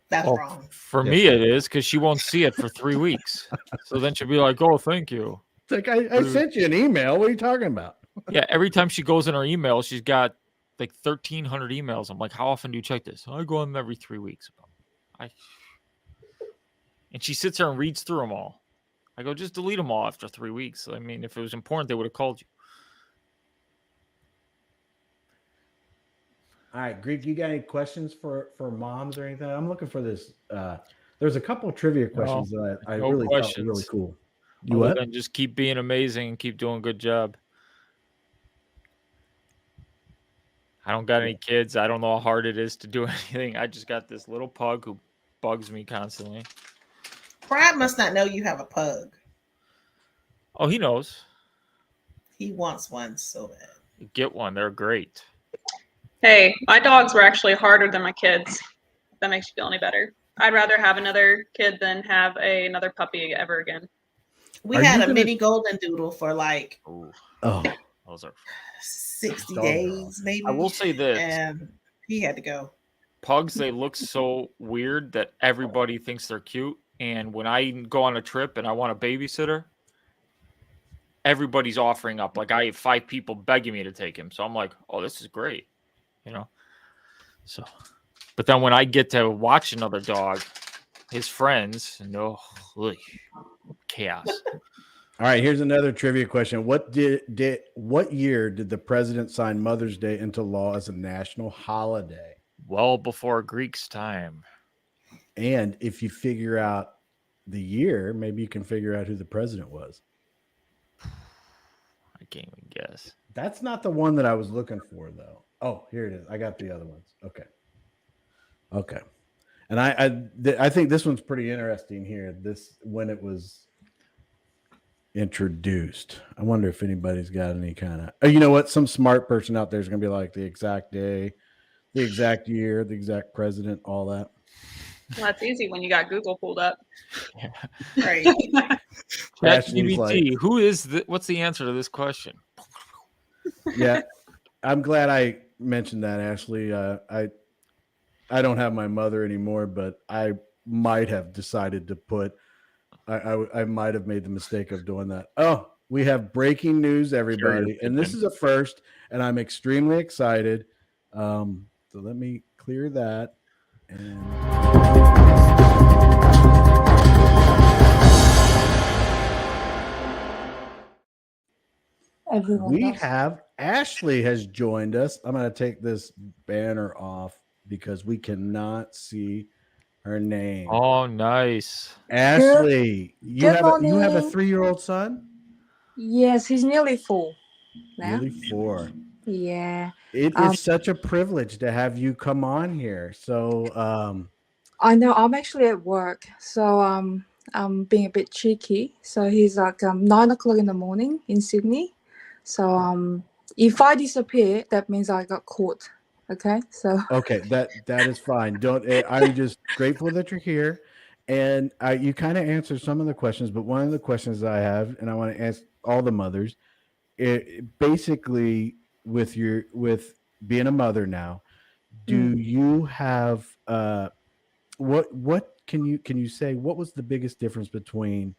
That's wrong. For me, it is because she won't see it for 3 weeks. So then she'll be like, "Oh, thank you." It's like I sent you an email. What are you talking about? Yeah, every time she goes in her email, she's got like 1,300 emails. I'm like, "How often do you check this?" I go on every 3 weeks. And she sits there and reads through them all. I go, just delete them all after 3 weeks. I mean, if it was important, they would have called you. All right, Greek, you got any questions for moms or anything? I'm looking for this. There's a couple of trivia questions that I really thought were really cool. You what? Then just keep being amazing and keep doing a good job. I don't got any kids. I don't know how hard it is to do anything. I just got this little pug who bugs me constantly. Brad must not know you have a pug. Oh, he knows. He wants one so bad. Get one. They're great. Hey, my dogs were actually harder than my kids. If that makes you feel any better. I'd rather have another kid than have another puppy ever again. We had a mini golden doodle for like those are 60 days, maybe. I will say this. And he had to go. Pugs, they look so weird that everybody thinks they're cute. And when I go on a trip and I want a babysitter, everybody's offering up. Like I have 5 people begging me to take him. So I'm like, oh, this is great. You know? So, but then when I get to watch another dog, his friends, chaos. All right, here's another trivia question. What year did the president sign Mother's Day into law as a national holiday? Well before Greek's time. And if you figure out the year, maybe you can figure out who the president was. I can't even guess. That's not the one that I was looking for, though. Oh, here it is. I got the other ones. Okay. And I think this one's pretty interesting here. This when it was introduced. I wonder if anybody's got any kind of. Oh, you know what? Some smart person out there is going to be like the exact day, the exact year, the exact president, all that. Well, that's easy when you got Google pulled up. Yeah. Right. ChatGPT, who is what's the answer to this question? Yeah, I'm glad I mentioned that, Ashley. I don't have my mother anymore, but I might have decided to put. I might have made the mistake of doing that. Oh, we have breaking news, everybody, and this is a first, and I'm extremely excited. So let me clear that. And we have Ashley has joined us. I'm going to take this banner off because we cannot see her name. Oh, nice. Ashley, you have a 3-year-old son? Yes, he's nearly 4 now. Nearly 4. Yeah. It is such a privilege to have you come on here. So I know I'm actually at work, so I'm being a bit cheeky. So he's like 9 o'clock in the morning in Sydney. So if I disappear, that means I got caught. Okay, so okay, that is fine. I'm just grateful that you're here, and you kind of answered some of the questions, but one of the questions I have, and I want to ask all the mothers, basically with being a mother now, do you have what can you say what was the biggest difference between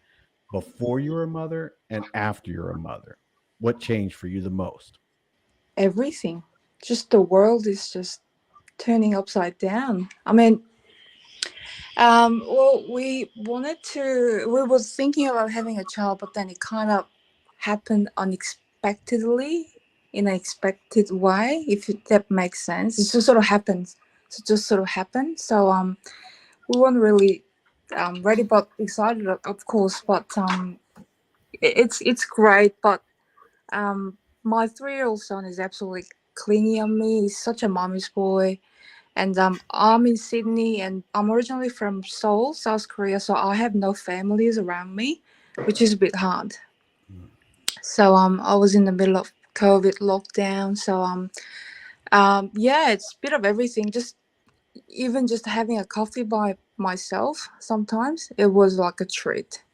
before you were a mother and after you're a mother? What changed for you the most? everything. Just the world is just turning upside down. I mean, well, we were thinking about having a child, but then it kind of happened unexpectedly in an expected way, if that makes sense. It just sort of happens. So we weren't really ready but excited, of course. But it's great. But my 3-year-old son is absolutely clingy on me. He's such a mommy's boy. And I'm in Sydney, and I'm originally from Seoul, South Korea, so I have no families around me, which is a bit hard. So I was in the middle of COVID lockdown, so yeah, it's a bit of everything. Just even just having a coffee by myself, sometimes it was like a treat.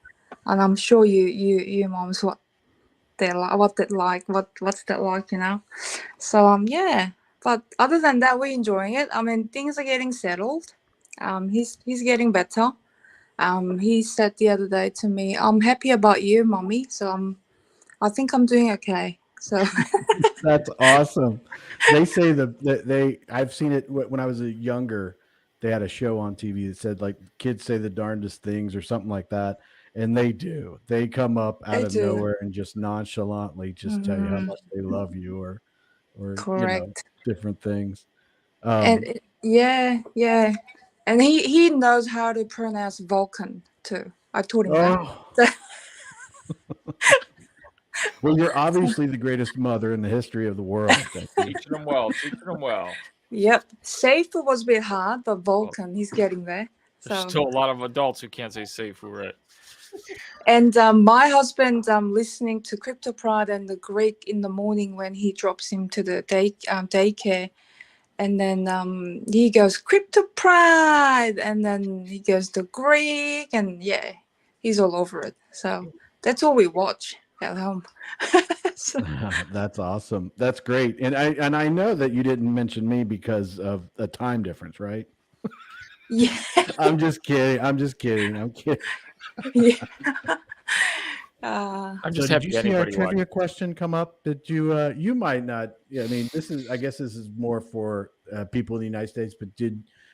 And I'm sure you moms what's that like, you know? So yeah. But other than that, we're enjoying it. I mean, things are getting settled. He's getting better. He said the other day to me, "I'm happy about you, mommy." So I think I'm doing okay. So That's awesome. They say I've seen it when I was younger. They had a show on TV that said like kids say the darndest things or something like that, and they do. They come up out they of do. nowhere and just nonchalantly just tell you how much they love you, or Correct. different things. Yeah. And he knows how to pronounce Vulcan too. I taught him that. Oh, well, you're obviously the greatest mother in the history of the world. Becky. Teaching them well. Teaching them well. Yep. Safer was a bit hard, but Vulcan, he's getting there. There's So. still a lot of adults who can't say safe, right? And my husband listening to Crypto Pride and the Greek in the morning when he drops him to the daycare, and then he goes Crypto Pride, and then he goes to Greek, and yeah, he's all over it. So that's all we watch at home. So, That's awesome. That's great. And I know that you didn't mention me because of a time difference, right? yeah, I'm just kidding. I'm kidding. yeah. I'm So just did happy you see our anybody trivia watching. question come up? Did you you might not. Yeah, I mean, I guess this is more for people in the United States, but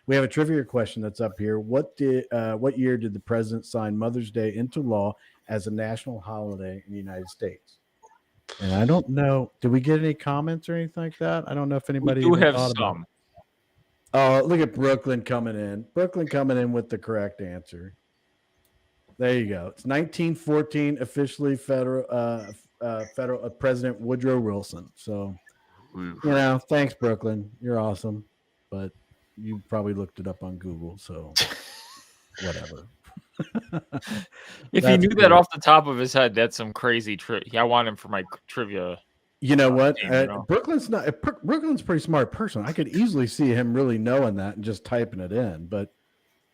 we have a trivia question that's up here. What year did the president sign Mother's Day into law as a national holiday in the United States? And I don't know. Did we get any comments or anything like that? I don't know if We anybody do even have thought about it. some. Oh, look at Brooklyn coming in. Brooklyn coming in with the correct answer. There you go. It's 1914, officially federal President Woodrow Wilson. So, thanks, Brooklyn. You're awesome. But you probably looked it up on Google. So, whatever. If he That's knew great. that off the top of his head, that's some crazy trivia. I want him for my trivia. You know what? Team, you know? Brooklyn's a pretty smart person. I could easily see him really knowing that and just typing it in. But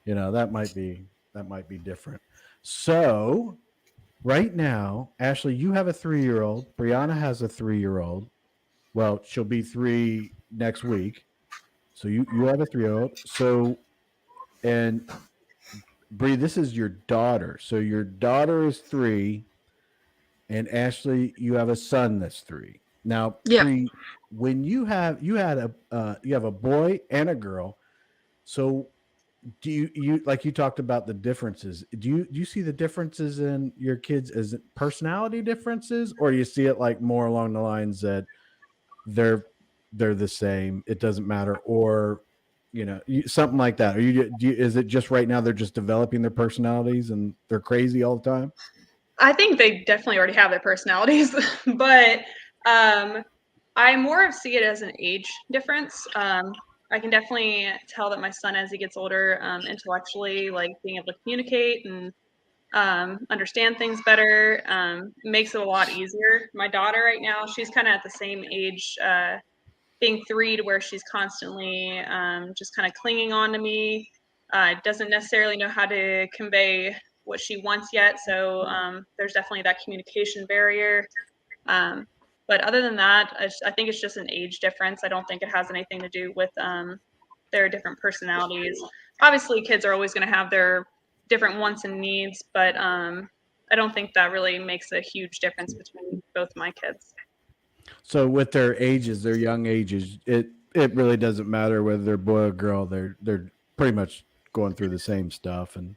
that might be different. So right now, Ashley, you have a 3-year-old. Brianna has a 3-year-old. Well, she'll be 3 next week. So you have a 3-year-old. So, and Bri, this is your daughter. So your daughter is 3, and Ashley, you have a son that's 3. Now, Yeah. Bri, when you have a boy and a girl. So do you like you talked about the differences? Do you see the differences in your kids as personality differences, or do you see it like more along the lines that they're the same, it doesn't matter, or something like that? Are is it just right now they're just developing their personalities and they're crazy all the time? I think they definitely already have their personalities, but I more of see it as an age difference. I can definitely tell that my son, as he gets older, intellectually, like being able to communicate and understand things better, makes it a lot easier. My daughter right now, she's kind of at the same age, being 3, to where she's constantly just kind of clinging on to me. Doesn't necessarily know how to convey what she wants yet. So there's definitely that communication barrier. But other than that, I think it's just an age difference. I don't think it has anything to do with their different personalities. Obviously, kids are always going to have their different wants and needs, but I don't think that really makes a huge difference between both my kids. So with their ages, their young ages, it really doesn't matter whether they're boy or girl. They're pretty much going through the same stuff. And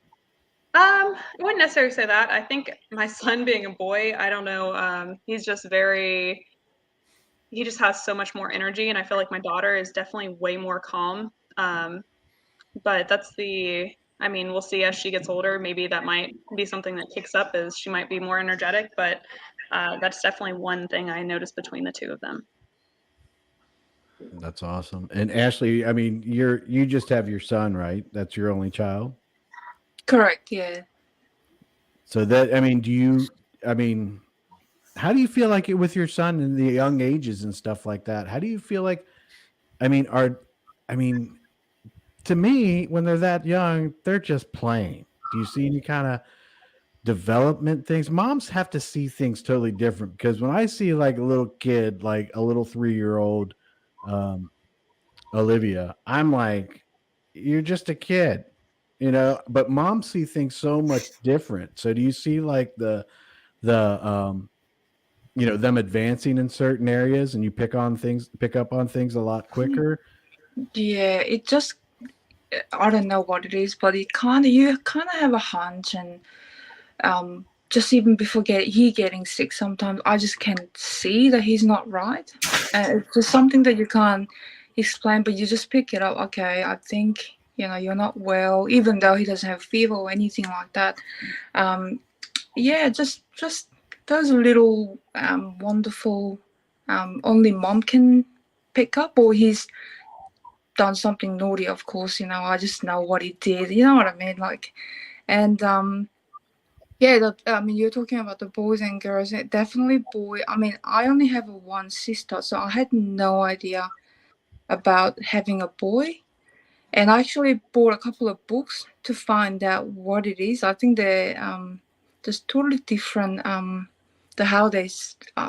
I wouldn't necessarily say that. I think my son being a boy, I don't know, he's just he just has so much more energy, and I feel like my daughter is definitely way more calm. But that's the I mean, we'll see as she gets older. Maybe that might be something that kicks up, as she might be more energetic. But that's definitely one thing I noticed between the two of them. That's awesome. And Ashley, I mean, you just have your son, right? That's your only child. Correct. Yeah. So that, I mean, how do you feel like it with your son in the young ages and stuff like that? How do you feel like, I mean, to me, when they're that young, they're just playing. Do you see any kind of development things? Moms have to see things totally different, because when I see like a little kid, like a little 3-year-old Olivia, I'm like, you're just a kid, but moms see things so much different. So do you see like the them advancing in certain areas, and you pick up on things a lot quicker? Yeah. It just, I don't know what it is, but you kind of have a hunch, and just even before he getting sick, sometimes I just can see that he's not right, and it's just something that you can't explain, but you just pick it up. Okay, I think you're not well, even though he doesn't have fever or anything like that. Yeah, just those little wonderful, only mom can pick up, or he's done something naughty, of course. I just know what he did, you know what I mean, like. And yeah, you're talking about the boys and girls. Definitely boy. I mean, I only have one sister, so I had no idea about having a boy. And I actually bought a couple of books to find out what it is. I think they're just totally different. The how they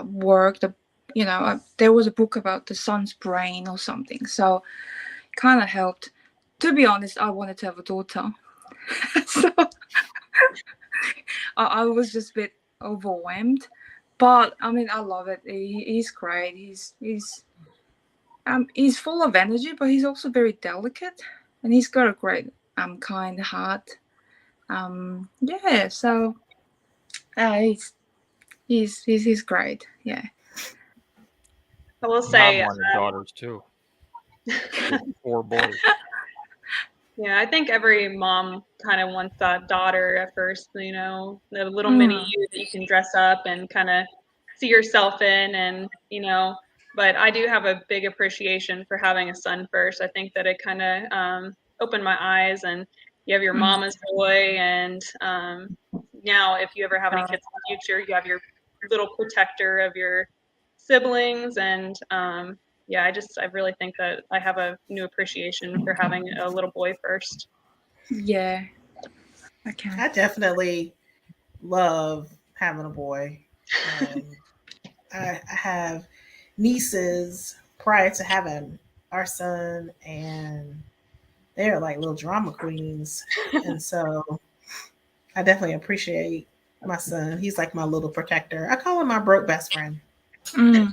work. There was a book about the son's brain or something. So kind of helped. To be honest, I wanted to have a daughter. So I was just a bit overwhelmed, but I mean, I love it. He's great. He's full of energy, but he's also very delicate, and he's got a great kind heart. Yeah. So he's great. Yeah. I will Mom say, wanted daughters too. 4 boys. yeah, I think every mom kind of wants that daughter at first, the little mini you that you can dress up and kind of see yourself in, and but I do have a big appreciation for having a son first. I think that it kind of opened my eyes, and you have your mama's boy, and now if you ever have any kids in the future, you have your little protector of your siblings, and yeah, I really think that I have a new appreciation for having a little boy first. Yeah. Okay. I definitely love having a boy. I have nieces prior to having our son, and they're like little drama queens. And so I definitely appreciate my son. He's like my little protector. I call him my broke best friend. Oh,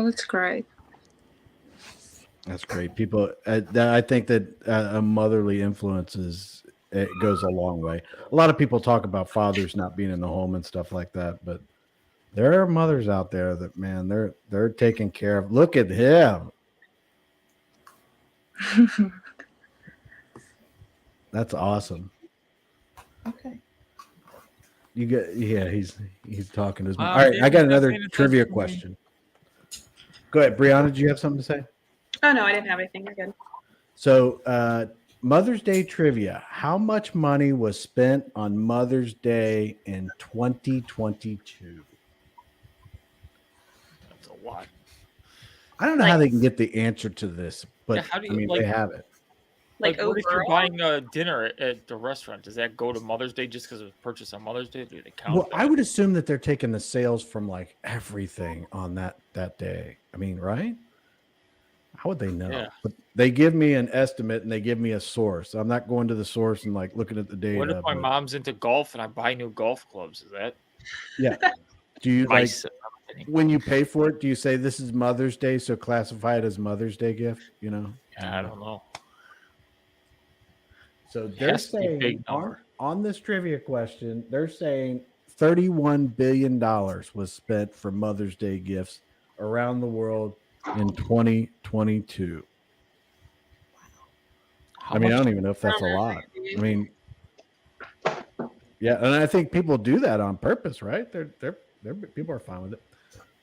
that's great. That's great. People, I think that a motherly influence it goes a long way. A lot of people talk about fathers not being in the home and stuff like that, but there are mothers out there that, man, they're taking care of. Look at him. That's awesome. Okay. He's talking to his mom. All right, Yeah, I got another that's trivia me. question. Go ahead, Brianna. Did you have something to say? Oh no, I didn't have anything. You're good. So, Mother's Day trivia. How much money was spent on Mother's Day in 2022? That's a lot. I don't know how they can get the answer to this, but Yeah, how do you, they have it. Like what if you're overall? buying a dinner at the restaurant? Does that go to Mother's Day just because it was purchased on Mother's Day? Do they count Well, that? I would assume that they're taking the sales from like everything on that day. I mean, right? How would they know? Yeah. But they give me an estimate and they give me a source. I'm not going to the source and like looking at the data. What if my mom's into golf and I buy new golf clubs? Is that Yeah. Do you my like sin? when you pay for it? Do you say this is Mother's Day, so classify it as Mother's Day gift? Yeah, I don't know. So they're Has to be a saying big number. on this trivia question, they're saying $31 billion was spent for Mother's Day gifts around the world in 2022. How I mean, I much- don't even know if that's a lot. I mean, Yeah, and I think people do that on purpose, right? They're people are fine with it.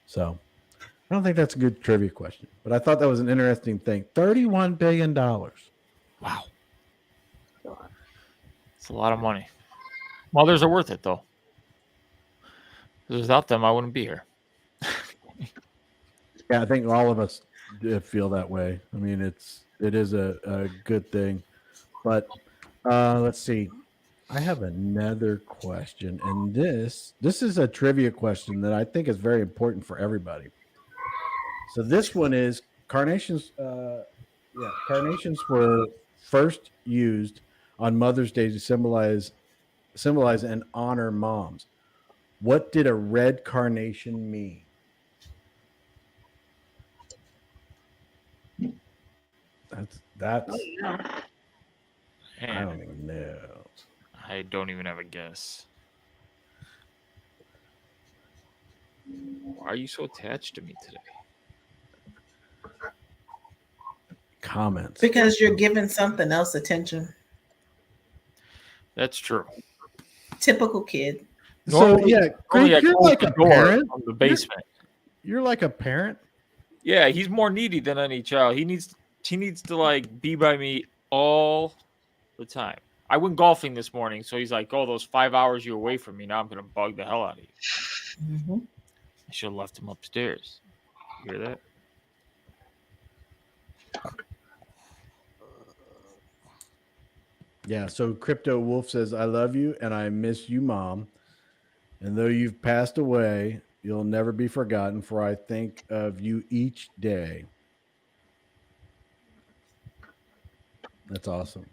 So I don't think that's a good trivia question, but I thought that was an interesting thing. $31 billion. Wow. It's a lot of money. Mothers are worth it, though. 'Cause without them, I wouldn't be here. Yeah, I think all of us feel that way. I mean, it is a good thing. But let's see. I have another question, and this is a trivia question that I think is very important for everybody. So this one is carnations. Carnations were first used on Mother's Day to symbolize and honor moms. What did a red carnation mean? That's I Man, don't even know. I don't even have a guess. Why are you so attached to me today? Comments. Because you're giving something else attention. That's true. Typical kid. So Normally- yeah, Only I Greek, you're closed like the a door parent. from the basement. You're like a parent. Yeah, he's more needy than any child. He needs to like be by me all the time. I went golfing this morning, so he's like, "Oh, those 5 hours you're away from me, now I'm gonna bug the hell out of you." Mm-hmm. I should have left him upstairs. You hear that? Yeah. So Crypto Wolf says, "I love you and I miss you, Mom. And though you've passed away, you'll never be forgotten. For I think of you each day." That's awesome.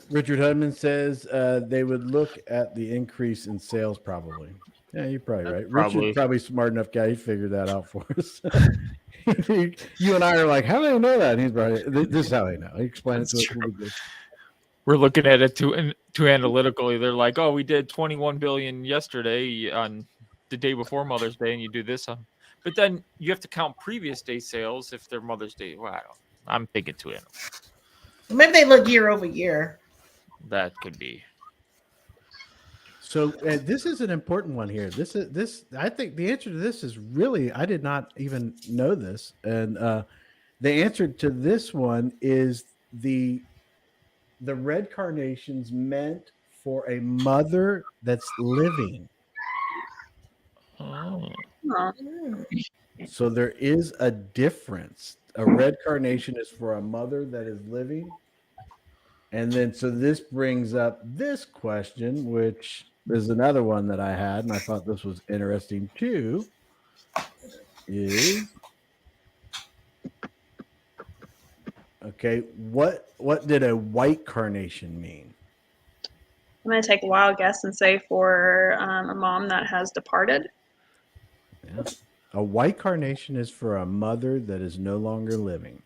Richard Hudman says they would look at the increase in sales probably. Yeah, you're probably right. Probably. Richard's probably a smart enough guy. He figured that out for us. You and I are like, how do they know that? And he's probably, this is how they know. He explained it to us. When we did. We're looking at it too analytically. They're like, "Oh, we did 21 billion yesterday on the day before Mother's Day, and you do this." But then you have to count previous day sales if they're Mother's Day. Well, I'm thinking too analytical. Maybe they look year over year. That could be. So this is an important one here. This. I think the answer to this is really. I did not even know this, and the answer to this one is the red carnations meant for a mother that's living. Oh. So there is a difference. A red carnation is for a mother that is living. And then, so this brings up this question, which is another one that I had, and I thought this was interesting too, is, okay, what did a white carnation mean? I'm going to take a wild guess and say for a mom that has departed. Yeah. A white carnation is for a mother that is no longer living.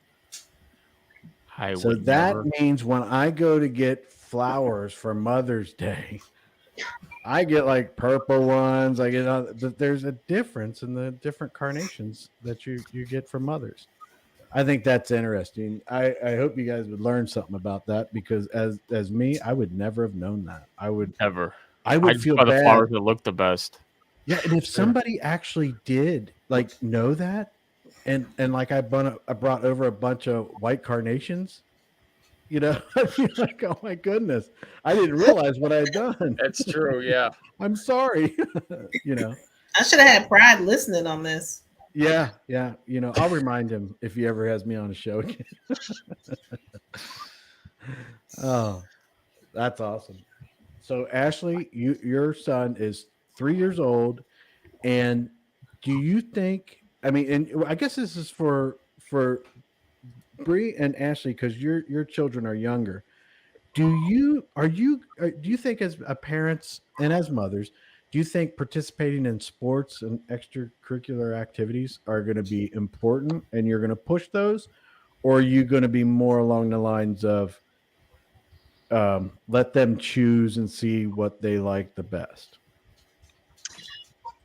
So that means when I go to get flowers for Mother's Day, I get like purple ones. I get, but there's a difference in the different carnations that you get from mothers. I think that's interesting. I hope you guys would learn something about that, because as me, I would never have known that. I would feel bad. The flowers that look the best. Yeah, and if somebody actually did like know that, and like I brought over a bunch of white carnations, you know, I'd be like, oh my goodness, I didn't realize what I had done. That's true. Yeah. I'm sorry. You know, I should have had Pride listening on this. Yeah. You know, I'll remind him if he ever has me on a show again. Oh, that's awesome. So Ashley, your son is 3 years old, and do you think? I mean, and I guess this is for Bree and Ashley, because your children are younger. Do you think, as parents and as mothers, do you think participating in sports and extracurricular activities are going to be important, and you're going to push those, or are you going to be more along the lines of let them choose and see what they like the best?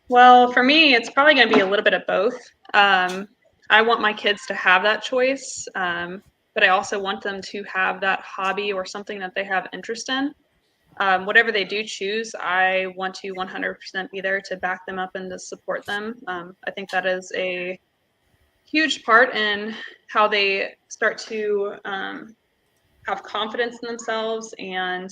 Well, for me, it's probably going to be a little bit of both. I want my kids to have that choice. but I also want them to have that hobby or something that they have interest in. Whatever they do choose, I want to 100% be there to back them up and to support them. I think that is a huge part in how they start to have confidence in themselves and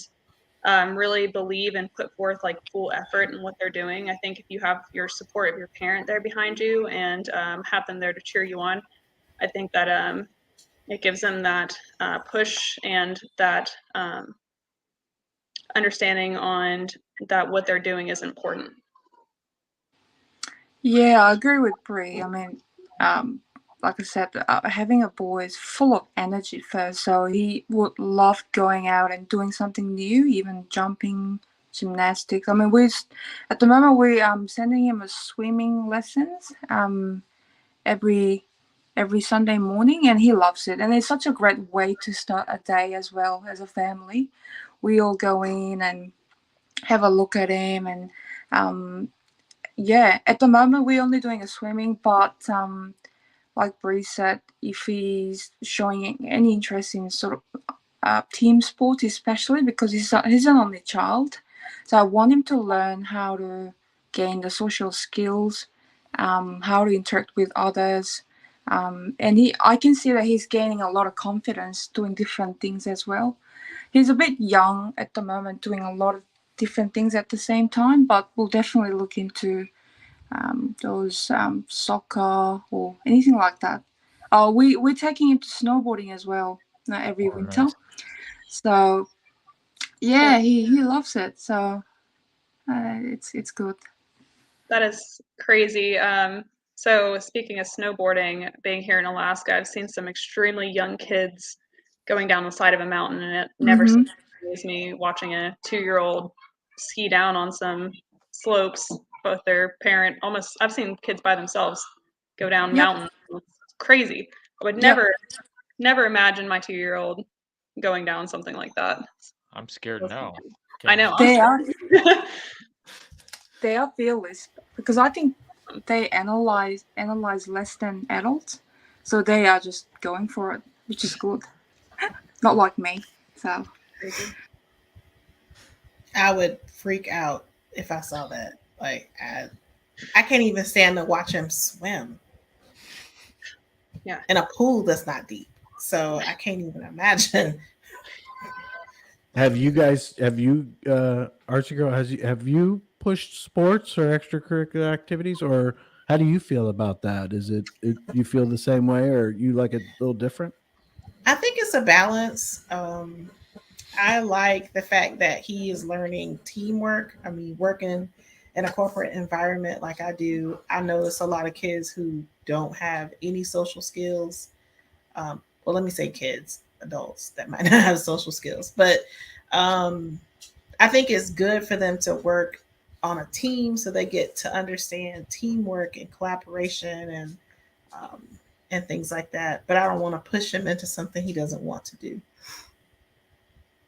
really believe and put forth like full effort in what they're doing. I think if you have your support of your parent there behind you and have them there to cheer you on, I think that it gives them that push and that understanding on that what they're doing is important. Yeah, I agree with Brie. I mean, like I said, having a boy is full of energy first, so he would love going out and doing something new, even jumping, gymnastics. I mean, at the moment we sending him a swimming lessons every Sunday morning, and he loves it. And it's such a great way to start a day as well as a family. We all go in and have a look at him, and yeah, at the moment we're only doing a swimming, but like Bree said, if he's showing any interest in sort of team sport, especially because he's an only child, so I want him to learn how to gain the social skills, how to interact with others, and I can see that he's gaining a lot of confidence doing different things as well. He's a bit young at the moment, doing a lot of different things at the same time, but we'll definitely look into those soccer or anything like that. We're taking him to snowboarding as well every winter. Nice. So yeah, he loves it. So it's good. That is crazy. So speaking of snowboarding, being here in Alaska, I've seen some extremely young kids going down the side of a mountain, and it never Mhm. surprises me watching a 2-year-old ski down on some slopes. Both their parent, almost, I've seen kids by themselves go down Yep. mountains. It's crazy. I would Yep. never imagine my 2-year-old going down something like that. I'm scared now. I know. They I'm are they are fearless because I think they analyze less than adults, so they are just going for it, which is good. Not like me. So crazy. I would freak out if I saw that. Like, I can't even stand to watch him swim. Yeah. In a pool that's not deep. So I can't even imagine. Have you, Artsy Girl, have you pushed sports or extracurricular activities, or how do you feel about that? Is it you feel the same way, or you like it a little different? I think it's a balance. I like the fact that he is learning teamwork. I mean, working in a corporate environment like I do, I notice a lot of kids who don't have any social skills. Well, let me say kids, adults that might not have social skills, but I think it's good for them to work on a team so they get to understand teamwork and collaboration and things like that. But I don't want to push him into something he doesn't want to do.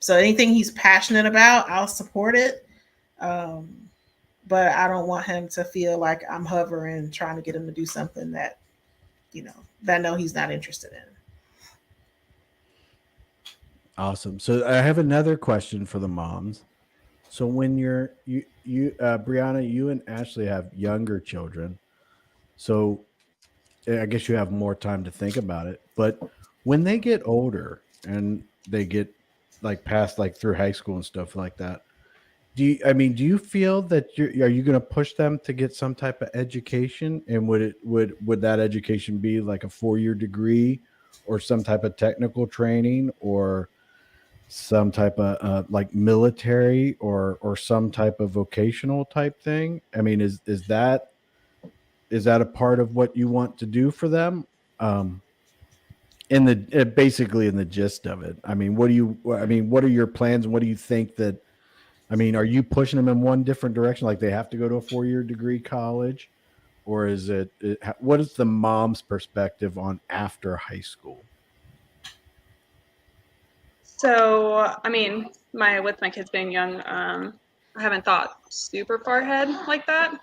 So anything he's passionate about, I'll support it. But I don't want him to feel like I'm hovering, trying to get him to do something that, that I know he's not interested in. Awesome. So I have another question for the moms. So when you Brianna, you and Ashley have younger children, so I guess you have more time to think about it. But when they get older and they get like past like through high school and stuff like that, do you feel that are you going to push them to get some type of education? And would that education be like a 4-year degree or some type of technical training or some type of like military or some type of vocational type thing? I mean, is that a part of what you want to do for them? In the basically in the gist of it, I mean, what are your plans? And what do you think that? I mean, are you pushing them in one different direction, like they have to go to a 4-year degree college, or is what is the mom's perspective on after high school? So, I mean, with my kids being young, I haven't thought super far ahead like that.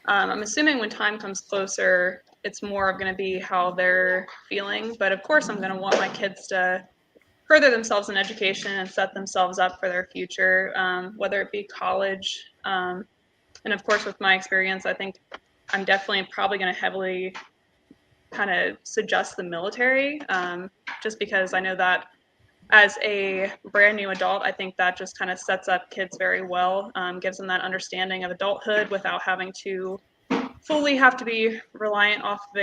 I'm assuming when time comes closer, it's more of going to be how they're feeling. But of course, I'm going to want my kids to further themselves in education and set themselves up for their future, whether it be college. And of course, with my experience, I think I'm definitely probably going to heavily kind of suggest the military, just because I know that as a brand new adult, I think that just kind of sets up kids very well, gives them that understanding of adulthood without having to fully have to be reliant off of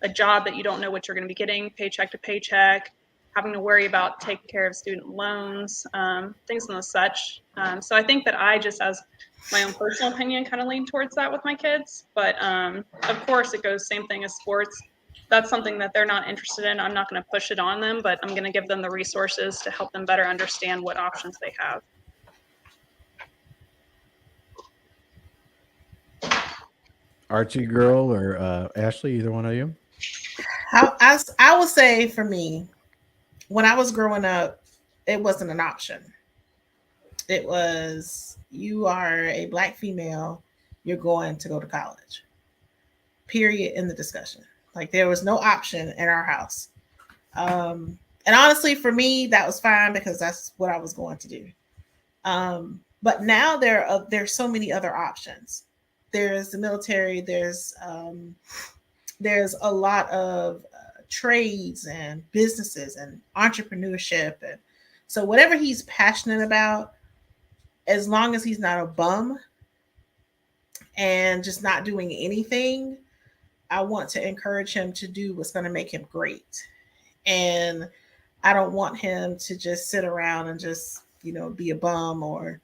a job that you don't know what you're going to be getting paycheck to paycheck, having to worry about taking care of student loans, things and such. So I think that I just, as my own personal opinion, kind of lean towards that with my kids. But of course, it goes same thing as sports. That's something that they're not interested in. I'm not going to push it on them, but I'm going to give them the resources to help them better understand what options they have. Artsy Girl or Ashley, either one of you? I would say for me, when I was growing up, it wasn't an option. It was, you are a Black female, you're going to go to college. Period. In the discussion. Like, there was no option in our house. And honestly, for me, that was fine because that's what I was going to do. But now there's so many other options. There's the military. There's a lot of trades and businesses and entrepreneurship. And so whatever he's passionate about, as long as he's not a bum and just not doing anything, I want to encourage him to do what's going to make him great. And I don't want him to just sit around and just, be a bum or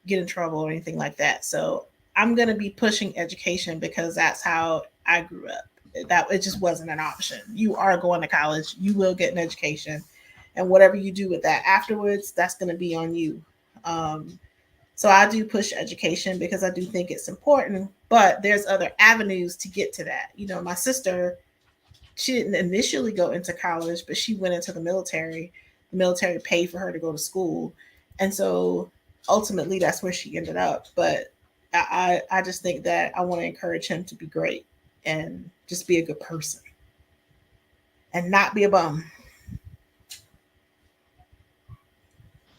get in trouble or anything like that. So I'm going to be pushing education because that's how I grew up. That it just wasn't an option. You are going to college, you will get an education, and whatever you do with that afterwards, that's going to be on you. So I do push education because I do think it's important, but there's other avenues to get to that. My sister, she didn't initially go into college, but she went into the military. The military paid for her to go to school. And so ultimately that's where she ended up. But I just think that I want to encourage him to be great and just be a good person and not be a bum.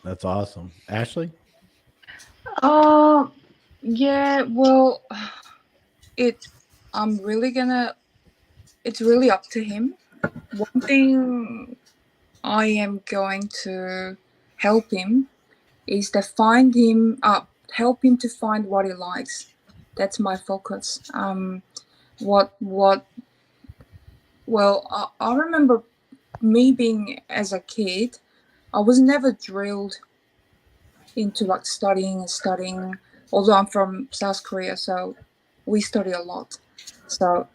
That's awesome. Ashley? Yeah, well, it's really up to him. One thing I am going to help him is to help him to find what he likes. That's my focus. I remember me being as a kid, I was never drilled into like studying, although I'm from South Korea, so we study a lot. So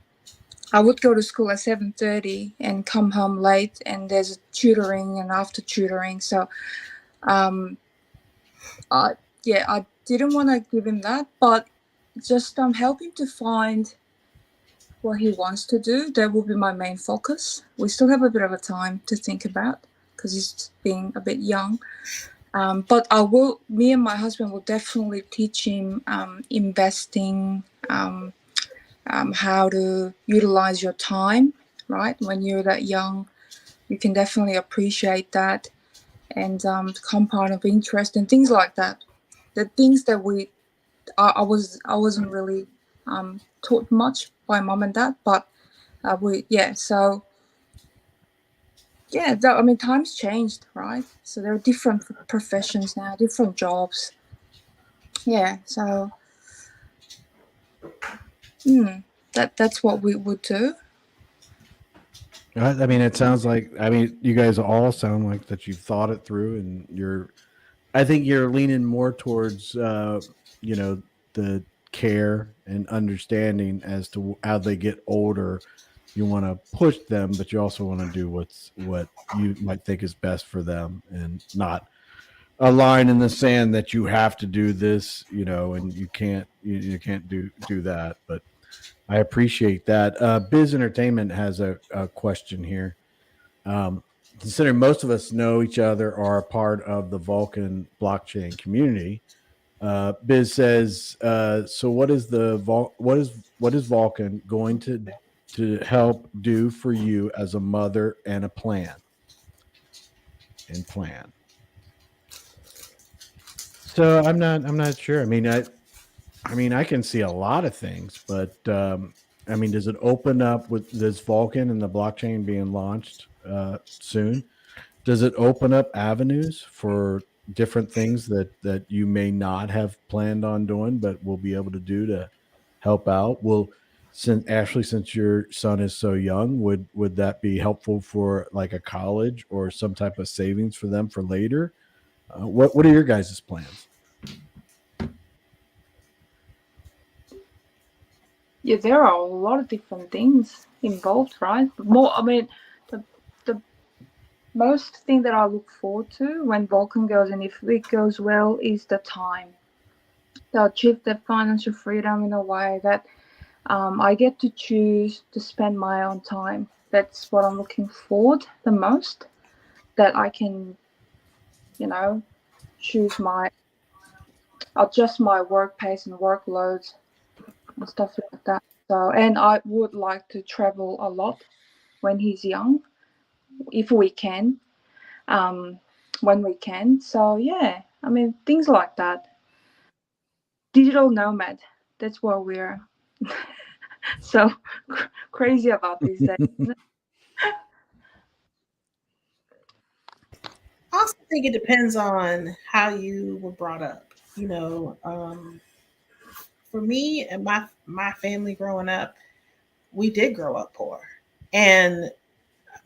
I would go to school at 7:30 and come home late, and there's tutoring and after tutoring. So I didn't want to give him that, but just help him to find what he wants to do. That will be my main focus. We still have a bit of a time to think about because he's being a bit young. But me and my husband will definitely teach him investing, how to utilize your time, right? When you're that young, you can definitely appreciate that, and compound of interest and things like that. The things that I wasn't really taught much by mom and dad, but times changed, right? So there are different professions now, different jobs. Yeah, so that's what we would do. I mean, it sounds like, you guys all sound like that you've thought it through, and I think you're leaning more towards, the care and understanding as to how they get older. You want to push them, but you also want to do what you might think is best for them, and not a line in the sand that you have to do this, and you can't do that. But I appreciate that. Biz Entertainment has a question here. Considering most of us know each other or are part of the Vulcan blockchain community, Biz says, so what is what is Vulcan going to help do for you as a mother and a plan? So I'm not sure. I mean, I can see a lot of things, but I mean, does it open up with this Vulcan and the blockchain being launched soon? Does it open up avenues for different things that you may not have planned on doing, but will be able to do to help out? Since your son is so young, would that be helpful for like a college or some type of savings for them for later? What are your guys' plans? Yeah, there are a lot of different things involved, right? The most thing that I look forward to when Vulcan goes and if it goes well is the time. They'll achieve their financial freedom in a way that I get to choose to spend my own time. That's what I'm looking forward the most. That I can, choose adjust my work pace and workloads and stuff like that. So, and I would like to travel a lot when he's young, if we can, when we can. So yeah, things like that. Digital nomad. That's what we're so crazy about these days. I also think it depends on how you were brought up. For me and my family growing up, we did grow up poor, and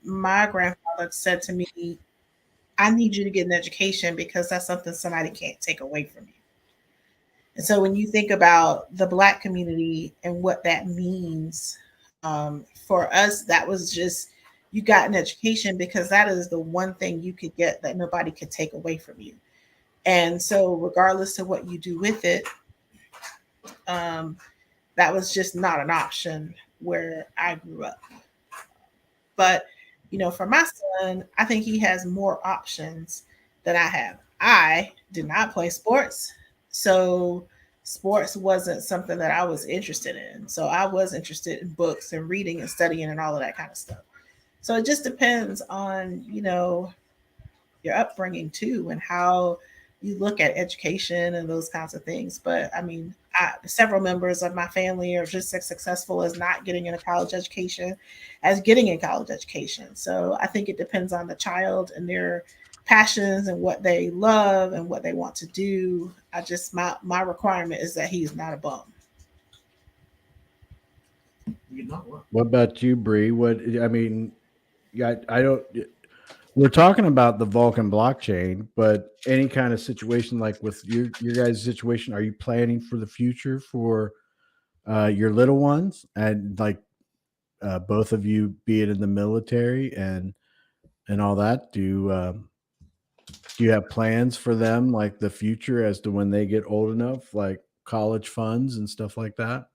my grandfather said to me, "I need you to get an education because that's something somebody can't take away from you." And so when you think about the Black community and what that means, for us, that was just, you got an education because that is the one thing you could get that nobody could take away from you. And so regardless of what you do with it, that was just not an option where I grew up. But, for my son, I think he has more options than I have. I did not play sports. So sports wasn't something that I was interested in. So I was interested in books and reading and studying and all of that kind of stuff. So it just depends on, your upbringing too, and how you look at education and those kinds of things. But several members of my family are just as successful as not getting in a college education as getting a college education. So I think it depends on the child and their passions and what they love and what they want to do. My requirement is that he's not a bum. What about you, Bree? I don't. We're talking about the Vulcan blockchain, but any kind of situation like with your guys' situation, are you planning for the future for your little ones and like both of you be it in the military and all that? Do you have plans for them like the future as to when they get old enough, like college funds and stuff like that?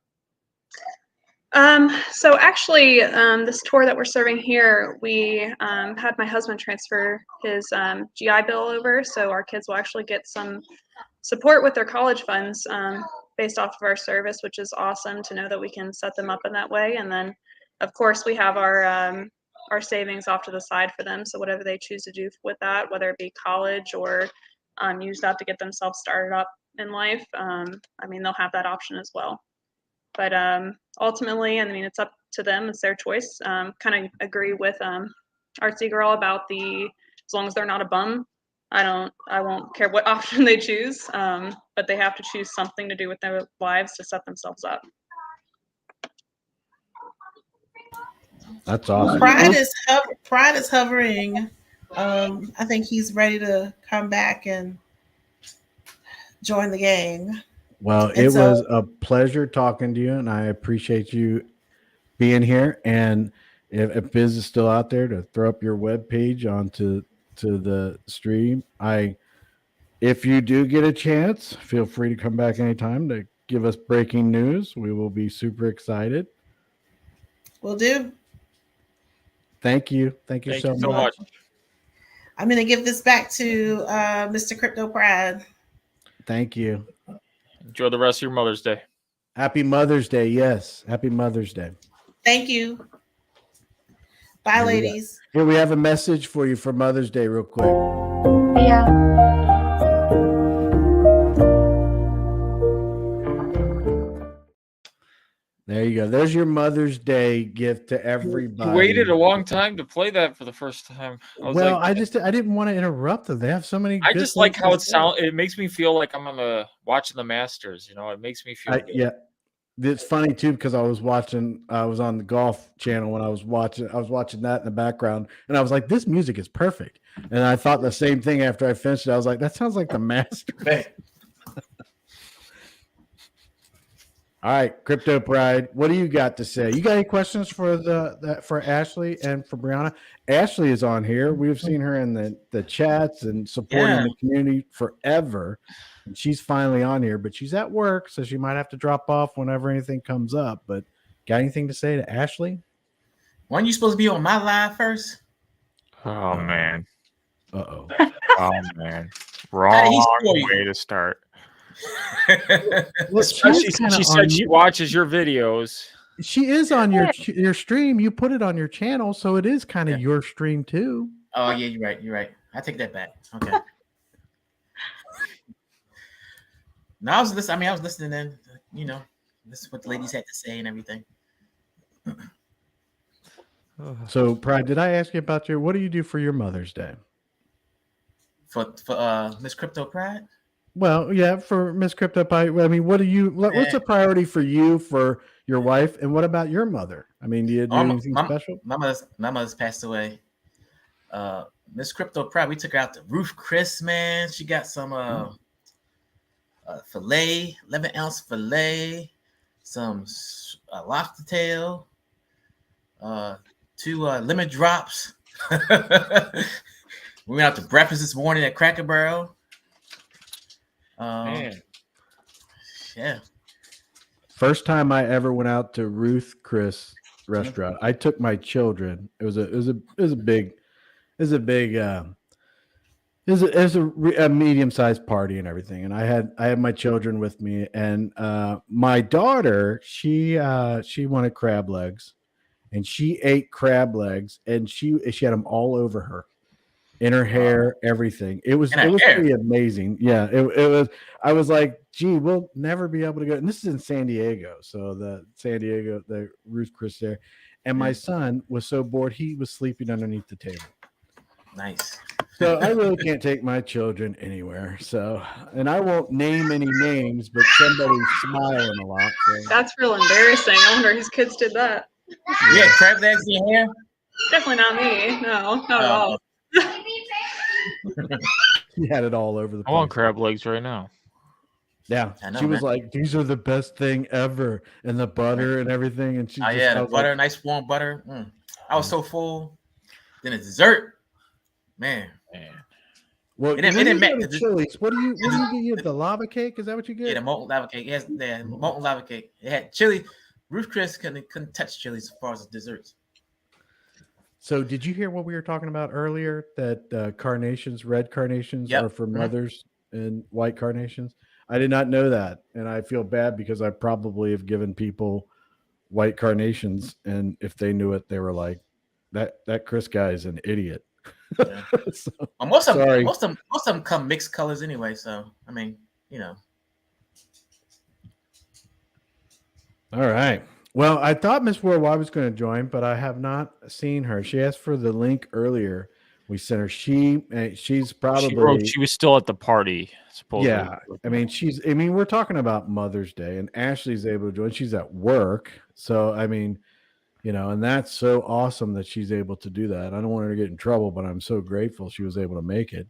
So actually, this tour that we're serving here, we had my husband transfer his GI Bill over, so our kids will actually get some support with their college funds based off of our service, which is awesome to know that we can set them up in that way. And then, of course, we have our savings off to the side for them. So whatever they choose to do with that, whether it be college or use that to get themselves started up in life, they'll have that option as well. But ultimately, it's up to them. It's their choice. Kind of agree with Artsy Girl about as long as they're not a bum, I won't care what option they choose. But they have to choose something to do with their lives to set themselves up. That's awesome. Pride is hovering. I think he's ready to come back and join the gang. Well, it was a pleasure talking to you, and I appreciate you being here. And if Biz is still out there, to throw up your webpage onto the stream. If you do get a chance, feel free to come back anytime to give us breaking news. We will be super excited. Will do. Thank you. Thank you so much. I'm going to give this back to Mr. Crypto Pride. Thank you. Enjoy the rest of your Mother's Day. Happy Mother's Day. Yes. Happy Mother's Day. Thank you. Bye, Here we go. ladies. Here we have a message for you for Mother's Day real quick. Yeah. There you go. There's your Mother's Day gift to everybody. You waited a long time to play that for the first time. I didn't want to interrupt them. They have so many. I good just like things how to it say. sounds. It makes me feel like I'm watching the Masters. You know, it makes me feel good. Yeah. It's funny too because I was on the golf channel when I was watching that in the background, and I was like, "This music is perfect." And I thought the same thing after I finished it. I was like, "That sounds like the Masters." All right, Crypto Pride, what do you got to say? You got any questions for for Ashley and for Brianna? Ashley is on here. We've seen her in the chats and supporting the community forever. And she's finally on here, but she's at work, so she might have to drop off whenever anything comes up. But got anything to say to Ashley? Weren't you supposed to be on my live first? Oh man. Uh-oh. Oh man. Wrong way to start. Well, Especially since she said she watches your videos. She is on your stream. You put it on your channel, so it is kind of your stream too. Oh yeah, you're right. I take that back. Okay. No, I was listening in, you know, this is what the ladies had to say and everything. So, Pride, did I ask you about what do you do for your Mother's Day? For Miss Crypto Pride? Well, yeah, for Miss Crypto Pride. I mean, what's a priority for you, for your wife, and what about your mother? I mean, do you do anything special? My mother's passed away. Miss Crypto Pride, we took her out to Ruth Chris, man. She got some filet, 11-ounce filet, some lobster tail, 2 lemon drops. We went out to breakfast this morning at Cracker Barrel. Man. Yeah. First time I ever went out to Ruth Chris restaurant, I took my children. It was a medium-sized party and everything, and I had my children with me, and my daughter, she wanted crab legs, and she ate crab legs, and she had them all over her, in her hair, everything. It was pretty amazing. Yeah, it was. I was like, gee, we'll never be able to go. And this is in San Diego, so the Ruth Chris there, and my son was so bored he was sleeping underneath the table. Nice. So I really can't take my children anywhere. So, and I won't name any names, but somebody's smiling a lot. So. That's real embarrassing. I wonder whose kids did that. Yeah, crab legs in your hair? Definitely not me. No, not at all. He had it all over the place. I want crab legs right now. Yeah, she was like, "These are the best thing ever," and the butter and everything. And she, the butter, nice warm butter. I was so full. Then a dessert, man. Well, it didn't matter. Chili's. What do you get? The lava cake? Is that what you get? Yeah, the molten lava cake. Yes, the molten lava cake. It had chili. Ruth Chris couldn't touch chilies as far as the desserts. So, did you hear what we were talking about earlier? That carnations, red carnations, are for mothers, and white carnations. I did not know that, and I feel bad because I probably have given people white carnations, and if they knew it, they were like, "That Chris guy is an idiot." Yeah. So, most of them come mixed colors anyway. So I mean, you know. All right. Well, I thought Miss Worldwide was going to join, but I have not seen her. She asked for the link earlier. We sent her. She's probably she was still at the party. Supposedly. Yeah. I mean, we're talking about Mother's Day, and Ashley's able to join. She's at work. So, I mean, you know, and that's so awesome that she's able to do that. I don't want her to get in trouble, but I'm so grateful she was able to make it.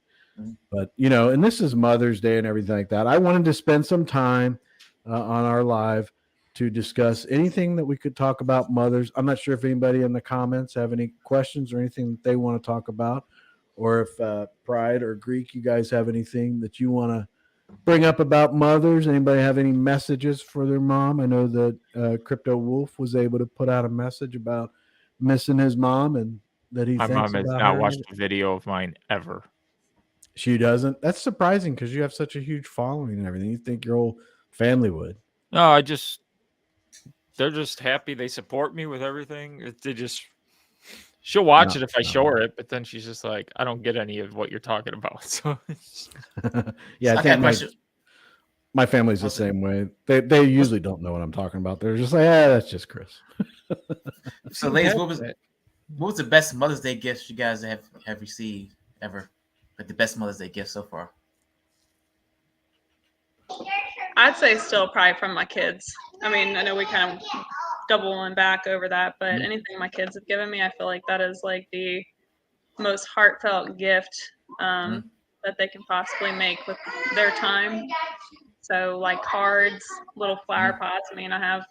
But, you know, and this is Mother's Day and everything like that. I wanted to spend some time on our live to discuss anything that we could talk about mothers. I'm not sure if anybody in the comments have any questions or anything that they want to talk about, or if Pride or Greek, you guys have anything that you want to bring up about mothers. Anybody have any messages for their mom? I know that Crypto Wolf was able to put out a message about missing his mom and that he my thinks mom has about not her. watched a video of mine ever. She doesn't. That's surprising because you have such a huge following and everything. You think your whole family would. No, they're just happy. They support me with everything. She'll watch it if I show her it, but then she's just like, I don't get any of what you're talking about. So Yeah, So I I got a think question. my family's the same way. They usually don't know what I'm talking about. They're just like, that's just Chris. So, ladies, what was the best Mother's Day gift you guys have received ever? Like the best Mother's Day gift so far? I'd say still probably from my kids. I mean, I know we kind of doubling back over that, but anything my kids have given me, I feel like that is like the most heartfelt gift that they can possibly make with their time. So like cards, little flower pots. I mean, I have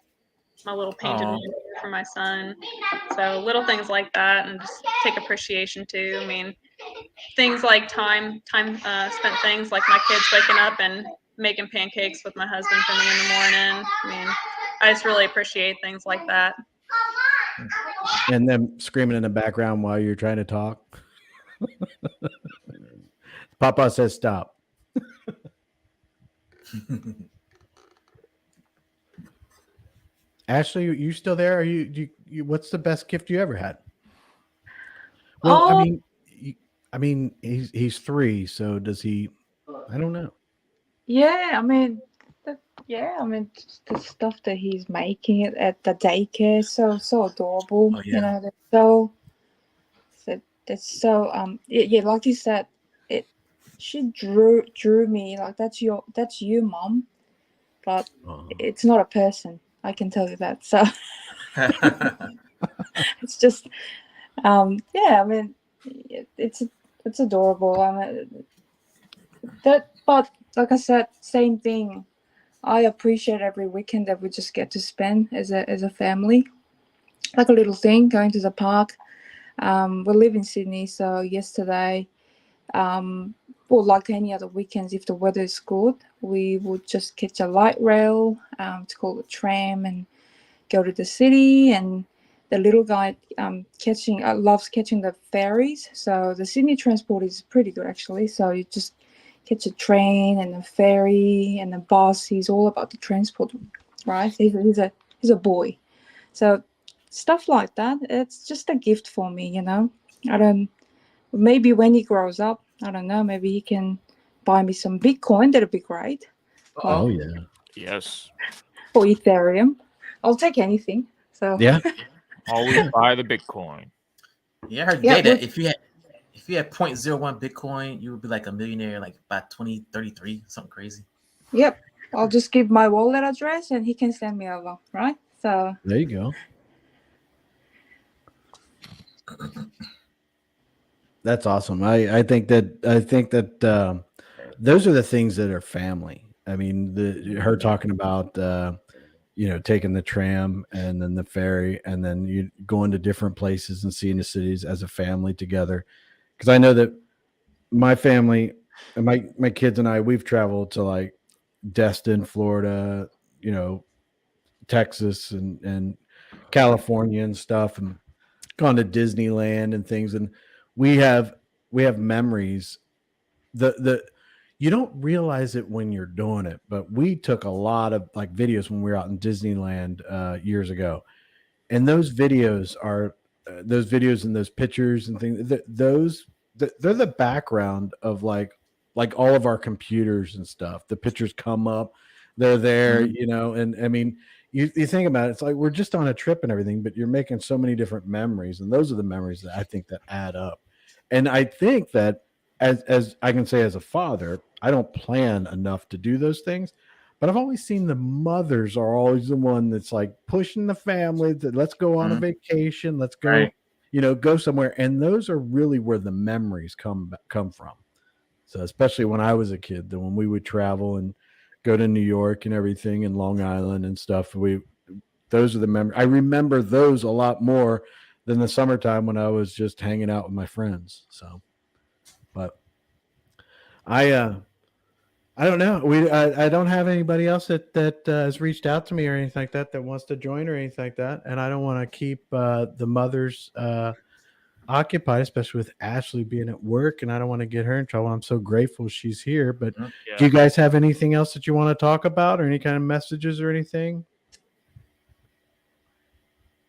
my little painted one for my son. So little things like that, and just take appreciation too. I mean, things like time spent things like my kids waking up and making pancakes with my husband for me in the morning. I mean, I just really appreciate things like that. And them screaming in the background while you're trying to talk. Papa says stop. Ashley, you still there? Are you what's the best gift you ever had? Well, I mean, he's 3, so does he? I don't know. Yeah, I mean, just the stuff that he's making at the daycare, so adorable. Oh, yeah. You know, that's so yeah, like you said, she drew me like that's you, mom, but it's not a person. I can tell you that. So it's just yeah. I mean, it's adorable. I mean, but like I said, same thing. I appreciate every weekend that we just get to spend as a family, like a little thing, going to the park. We live in Sydney, so yesterday, well, like any other weekends, if the weather is good, we would just catch a light rail, it's called a tram, and go to the city. And the little guy loves catching the ferries. So the Sydney transport is pretty good actually. So you just catch a train and a ferry and a bus. He's all about the transport, right? He's a boy. So stuff like that, it's just a gift for me, you know. Maybe when he grows up, I don't know, maybe he can buy me some Bitcoin. That'd be great. Oh yeah. yes, Or Ethereum. I'll take anything. So Yeah. always buy the Bitcoin. Yeah, I heard Yeah, that if you had 0.01 Bitcoin, you would be like a millionaire like by 2033, something crazy. Yep. I'll just give my wallet address and he can send me over, right? So There you go. That's awesome. I think that those are the things that are family. I mean, her talking about taking the tram and then the ferry and then you going to different places and seeing the cities as a family together. Because I know that my family and my kids and I, we've traveled to like Destin, Florida, Texas and California and stuff, and gone to Disneyland and things, and we have memories. The you don't realize it when you're doing it, but we took a lot of like videos when we were out in Disneyland years ago, and those videos and those pictures and things. They're the background of like all of our computers and stuff. The pictures come up, they're there, and I mean. You think about it, it's like we're just on a trip and everything, but you're making so many different memories, and those are the memories that I think that add up. And I think that as I can say as a father, I don't plan enough to do those things, but I've always seen the mothers are always the one that's like pushing the family that let's go on a vacation, let's go, go somewhere, and those are really where the memories come from. So especially when I was a kid, when we would travel and go to New York and everything and Long Island and stuff. Those are the memories. I remember those a lot more than the summertime when I was just hanging out with my friends. So, but I don't know. I don't have anybody else that has reached out to me or anything like that wants to join or anything like that. And I don't want to keep the mothers. occupied, especially with Ashley being at work, and I don't want to get her in trouble. I'm so grateful she's here. But Mhm. Yeah. do you guys have anything else that you want to talk about, or any kind of messages or anything?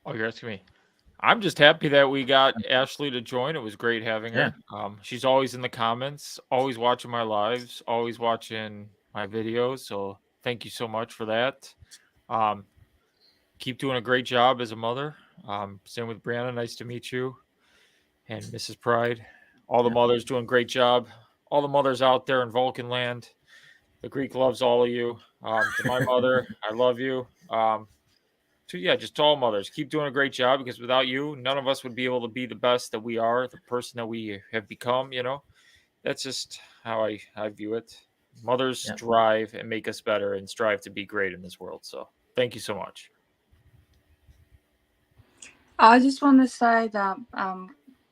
Oh, you're asking me. I'm just happy that we got Ashley to join. It was great having her. She's always in the comments, always watching my lives, always watching my videos. So thank you so much for that. Keep doing a great job as a mother. Same with Brianna. Nice to meet you. And Mrs. Pride. All the mothers doing a great job. All the mothers out there in Vulcan land. The Greek loves all of you. To my mother, I love you. Just all mothers, keep doing a great job, because without you, none of us would be able to be the best that we are, the person that we have become. That's just how I view it. Mothers drive and make us better and strive to be great in this world. So thank you so much. I just want to say that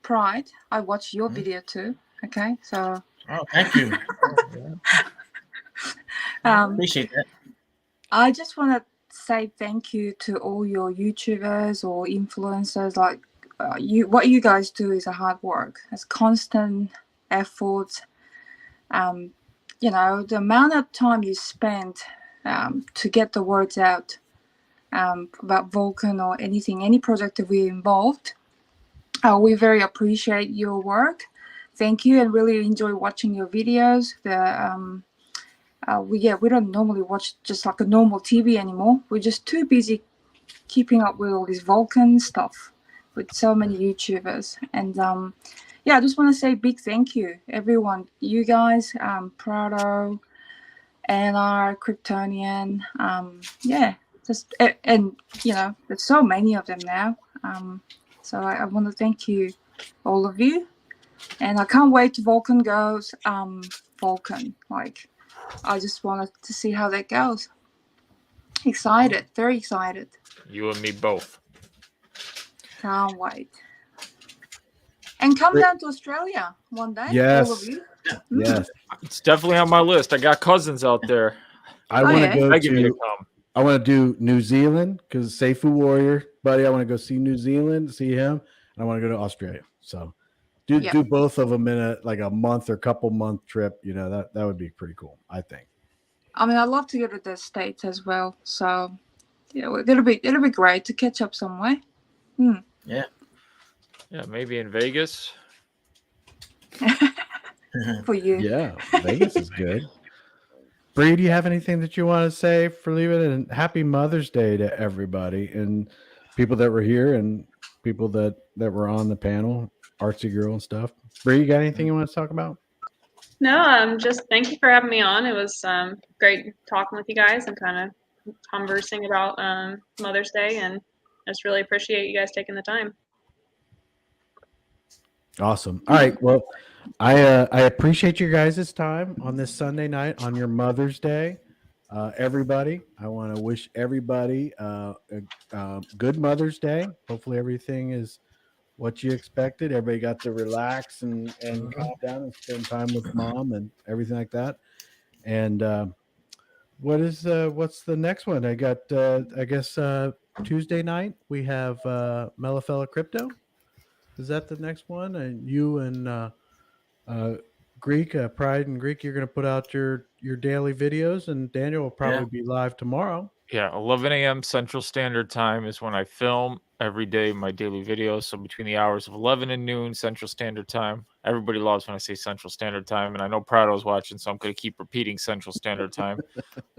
Pride, I watched your video too. Okay, so Oh, thank you. Appreciate that. I just want to say thank you to all your YouTubers or influencers. Like what you guys do is a hard work. It's constant effort. The amount of time you spend to get the words out about Vulcan or any project that we're involved. We very appreciate your work. Thank you, and really enjoy watching your videos. We don't normally watch just like a normal TV anymore. We're just too busy keeping up with all this Vulcan stuff with so many YouTubers. And I just want to say big thank you, everyone. You guys, Prado, ANR, Kryptonian, there's so many of them now. So I want to thank you, all of you. And I can't wait till Vulcan goes Vulcan. Like, I just wanted to see how that goes. Excited, very excited. You and me both. Can't wait. And come down to Australia one day, Yes. all of you. Yes. It's definitely on my list. I got cousins out there. I want to go begging me to to. come. I want to do New Zealand because Seifu Warrior, buddy. I want to go see New Zealand, see him, and I want to go to Australia. So do both of them in a month or couple month trip. That would be pretty cool, I think. I mean, I'd love to go to the States as well. So it'll be great to catch up somewhere. Yeah. Yeah, maybe in Vegas. For you. Yeah, Vegas is good. Bree, do you have anything that you want to say for leaving it? And happy Mother's Day to everybody and people that were here and people that were on the panel, Artsy Girl and stuff. Bree, you got anything you want to talk about? No, just thank you for having me on. It was great talking with you guys and kind of conversing about Mother's Day, and I just really appreciate you guys taking the time. Awesome. All right. Well, I appreciate your guys' time on this Sunday night on your Mother's Day. Everybody, I want to wish everybody a good Mother's Day. Hopefully everything is what you expected. Everybody got to relax and calm down and spend time with mom and everything like that. And what's the next one? I got I guess Tuesday night we have Mellifella Crypto. Is that the next one? And you and Greek, Pride and Greek, you're going to put out your daily videos, and Daniel will probably be live tomorrow. Yeah, 11 a.m. Central Standard Time is when I film every day my daily videos. So between the hours of 11 and noon Central Standard Time. Everybody loves when I say Central Standard Time, and I know Prado's watching, so I'm going to keep repeating Central Standard Time.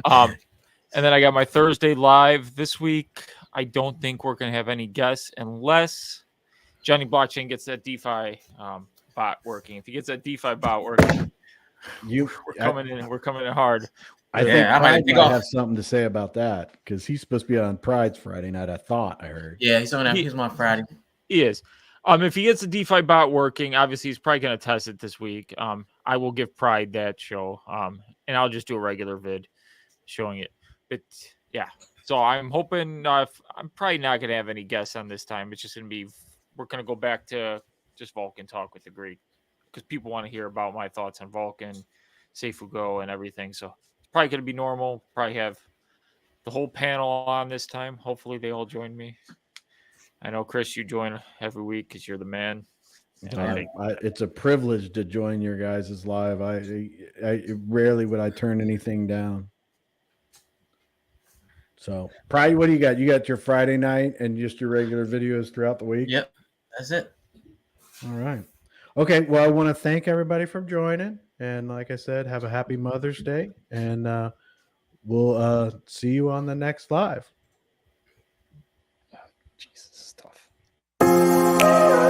And then I got my Thursday live this week. I don't think we're going to have any guests unless Johnny Blockchain gets that DeFi bot working. If he gets that DeFi bot working, we're coming in hard. I think I might have something to say about that because he's supposed to be on Pride's Friday night. I heard. Yeah, he's on Friday. He is. If he gets the DeFi bot working, obviously he's probably going to test it this week. I will give Pride that show, and I'll just do a regular vid showing it. But yeah, so I'm hoping I'm probably not going to have any guests on this time. It's just going to be we're going to go back to just Vulcan talk with the Greek because people want to hear about my thoughts on Vulcan, Seifu Go, and everything. So it's probably going to be normal. Probably have the whole panel on this time. Hopefully they all join me. I know, Chris, you join every week because you're the man. It's a privilege to join your guys' live. I rarely would I turn anything down. So, Pride, what do you got? You got your Friday night and just your regular videos throughout the week? Yep, that's it. All right. Okay. Well, I want to thank everybody for joining. And like I said, have a happy Mother's Day. And we'll see you on the next live. Jesus, tough.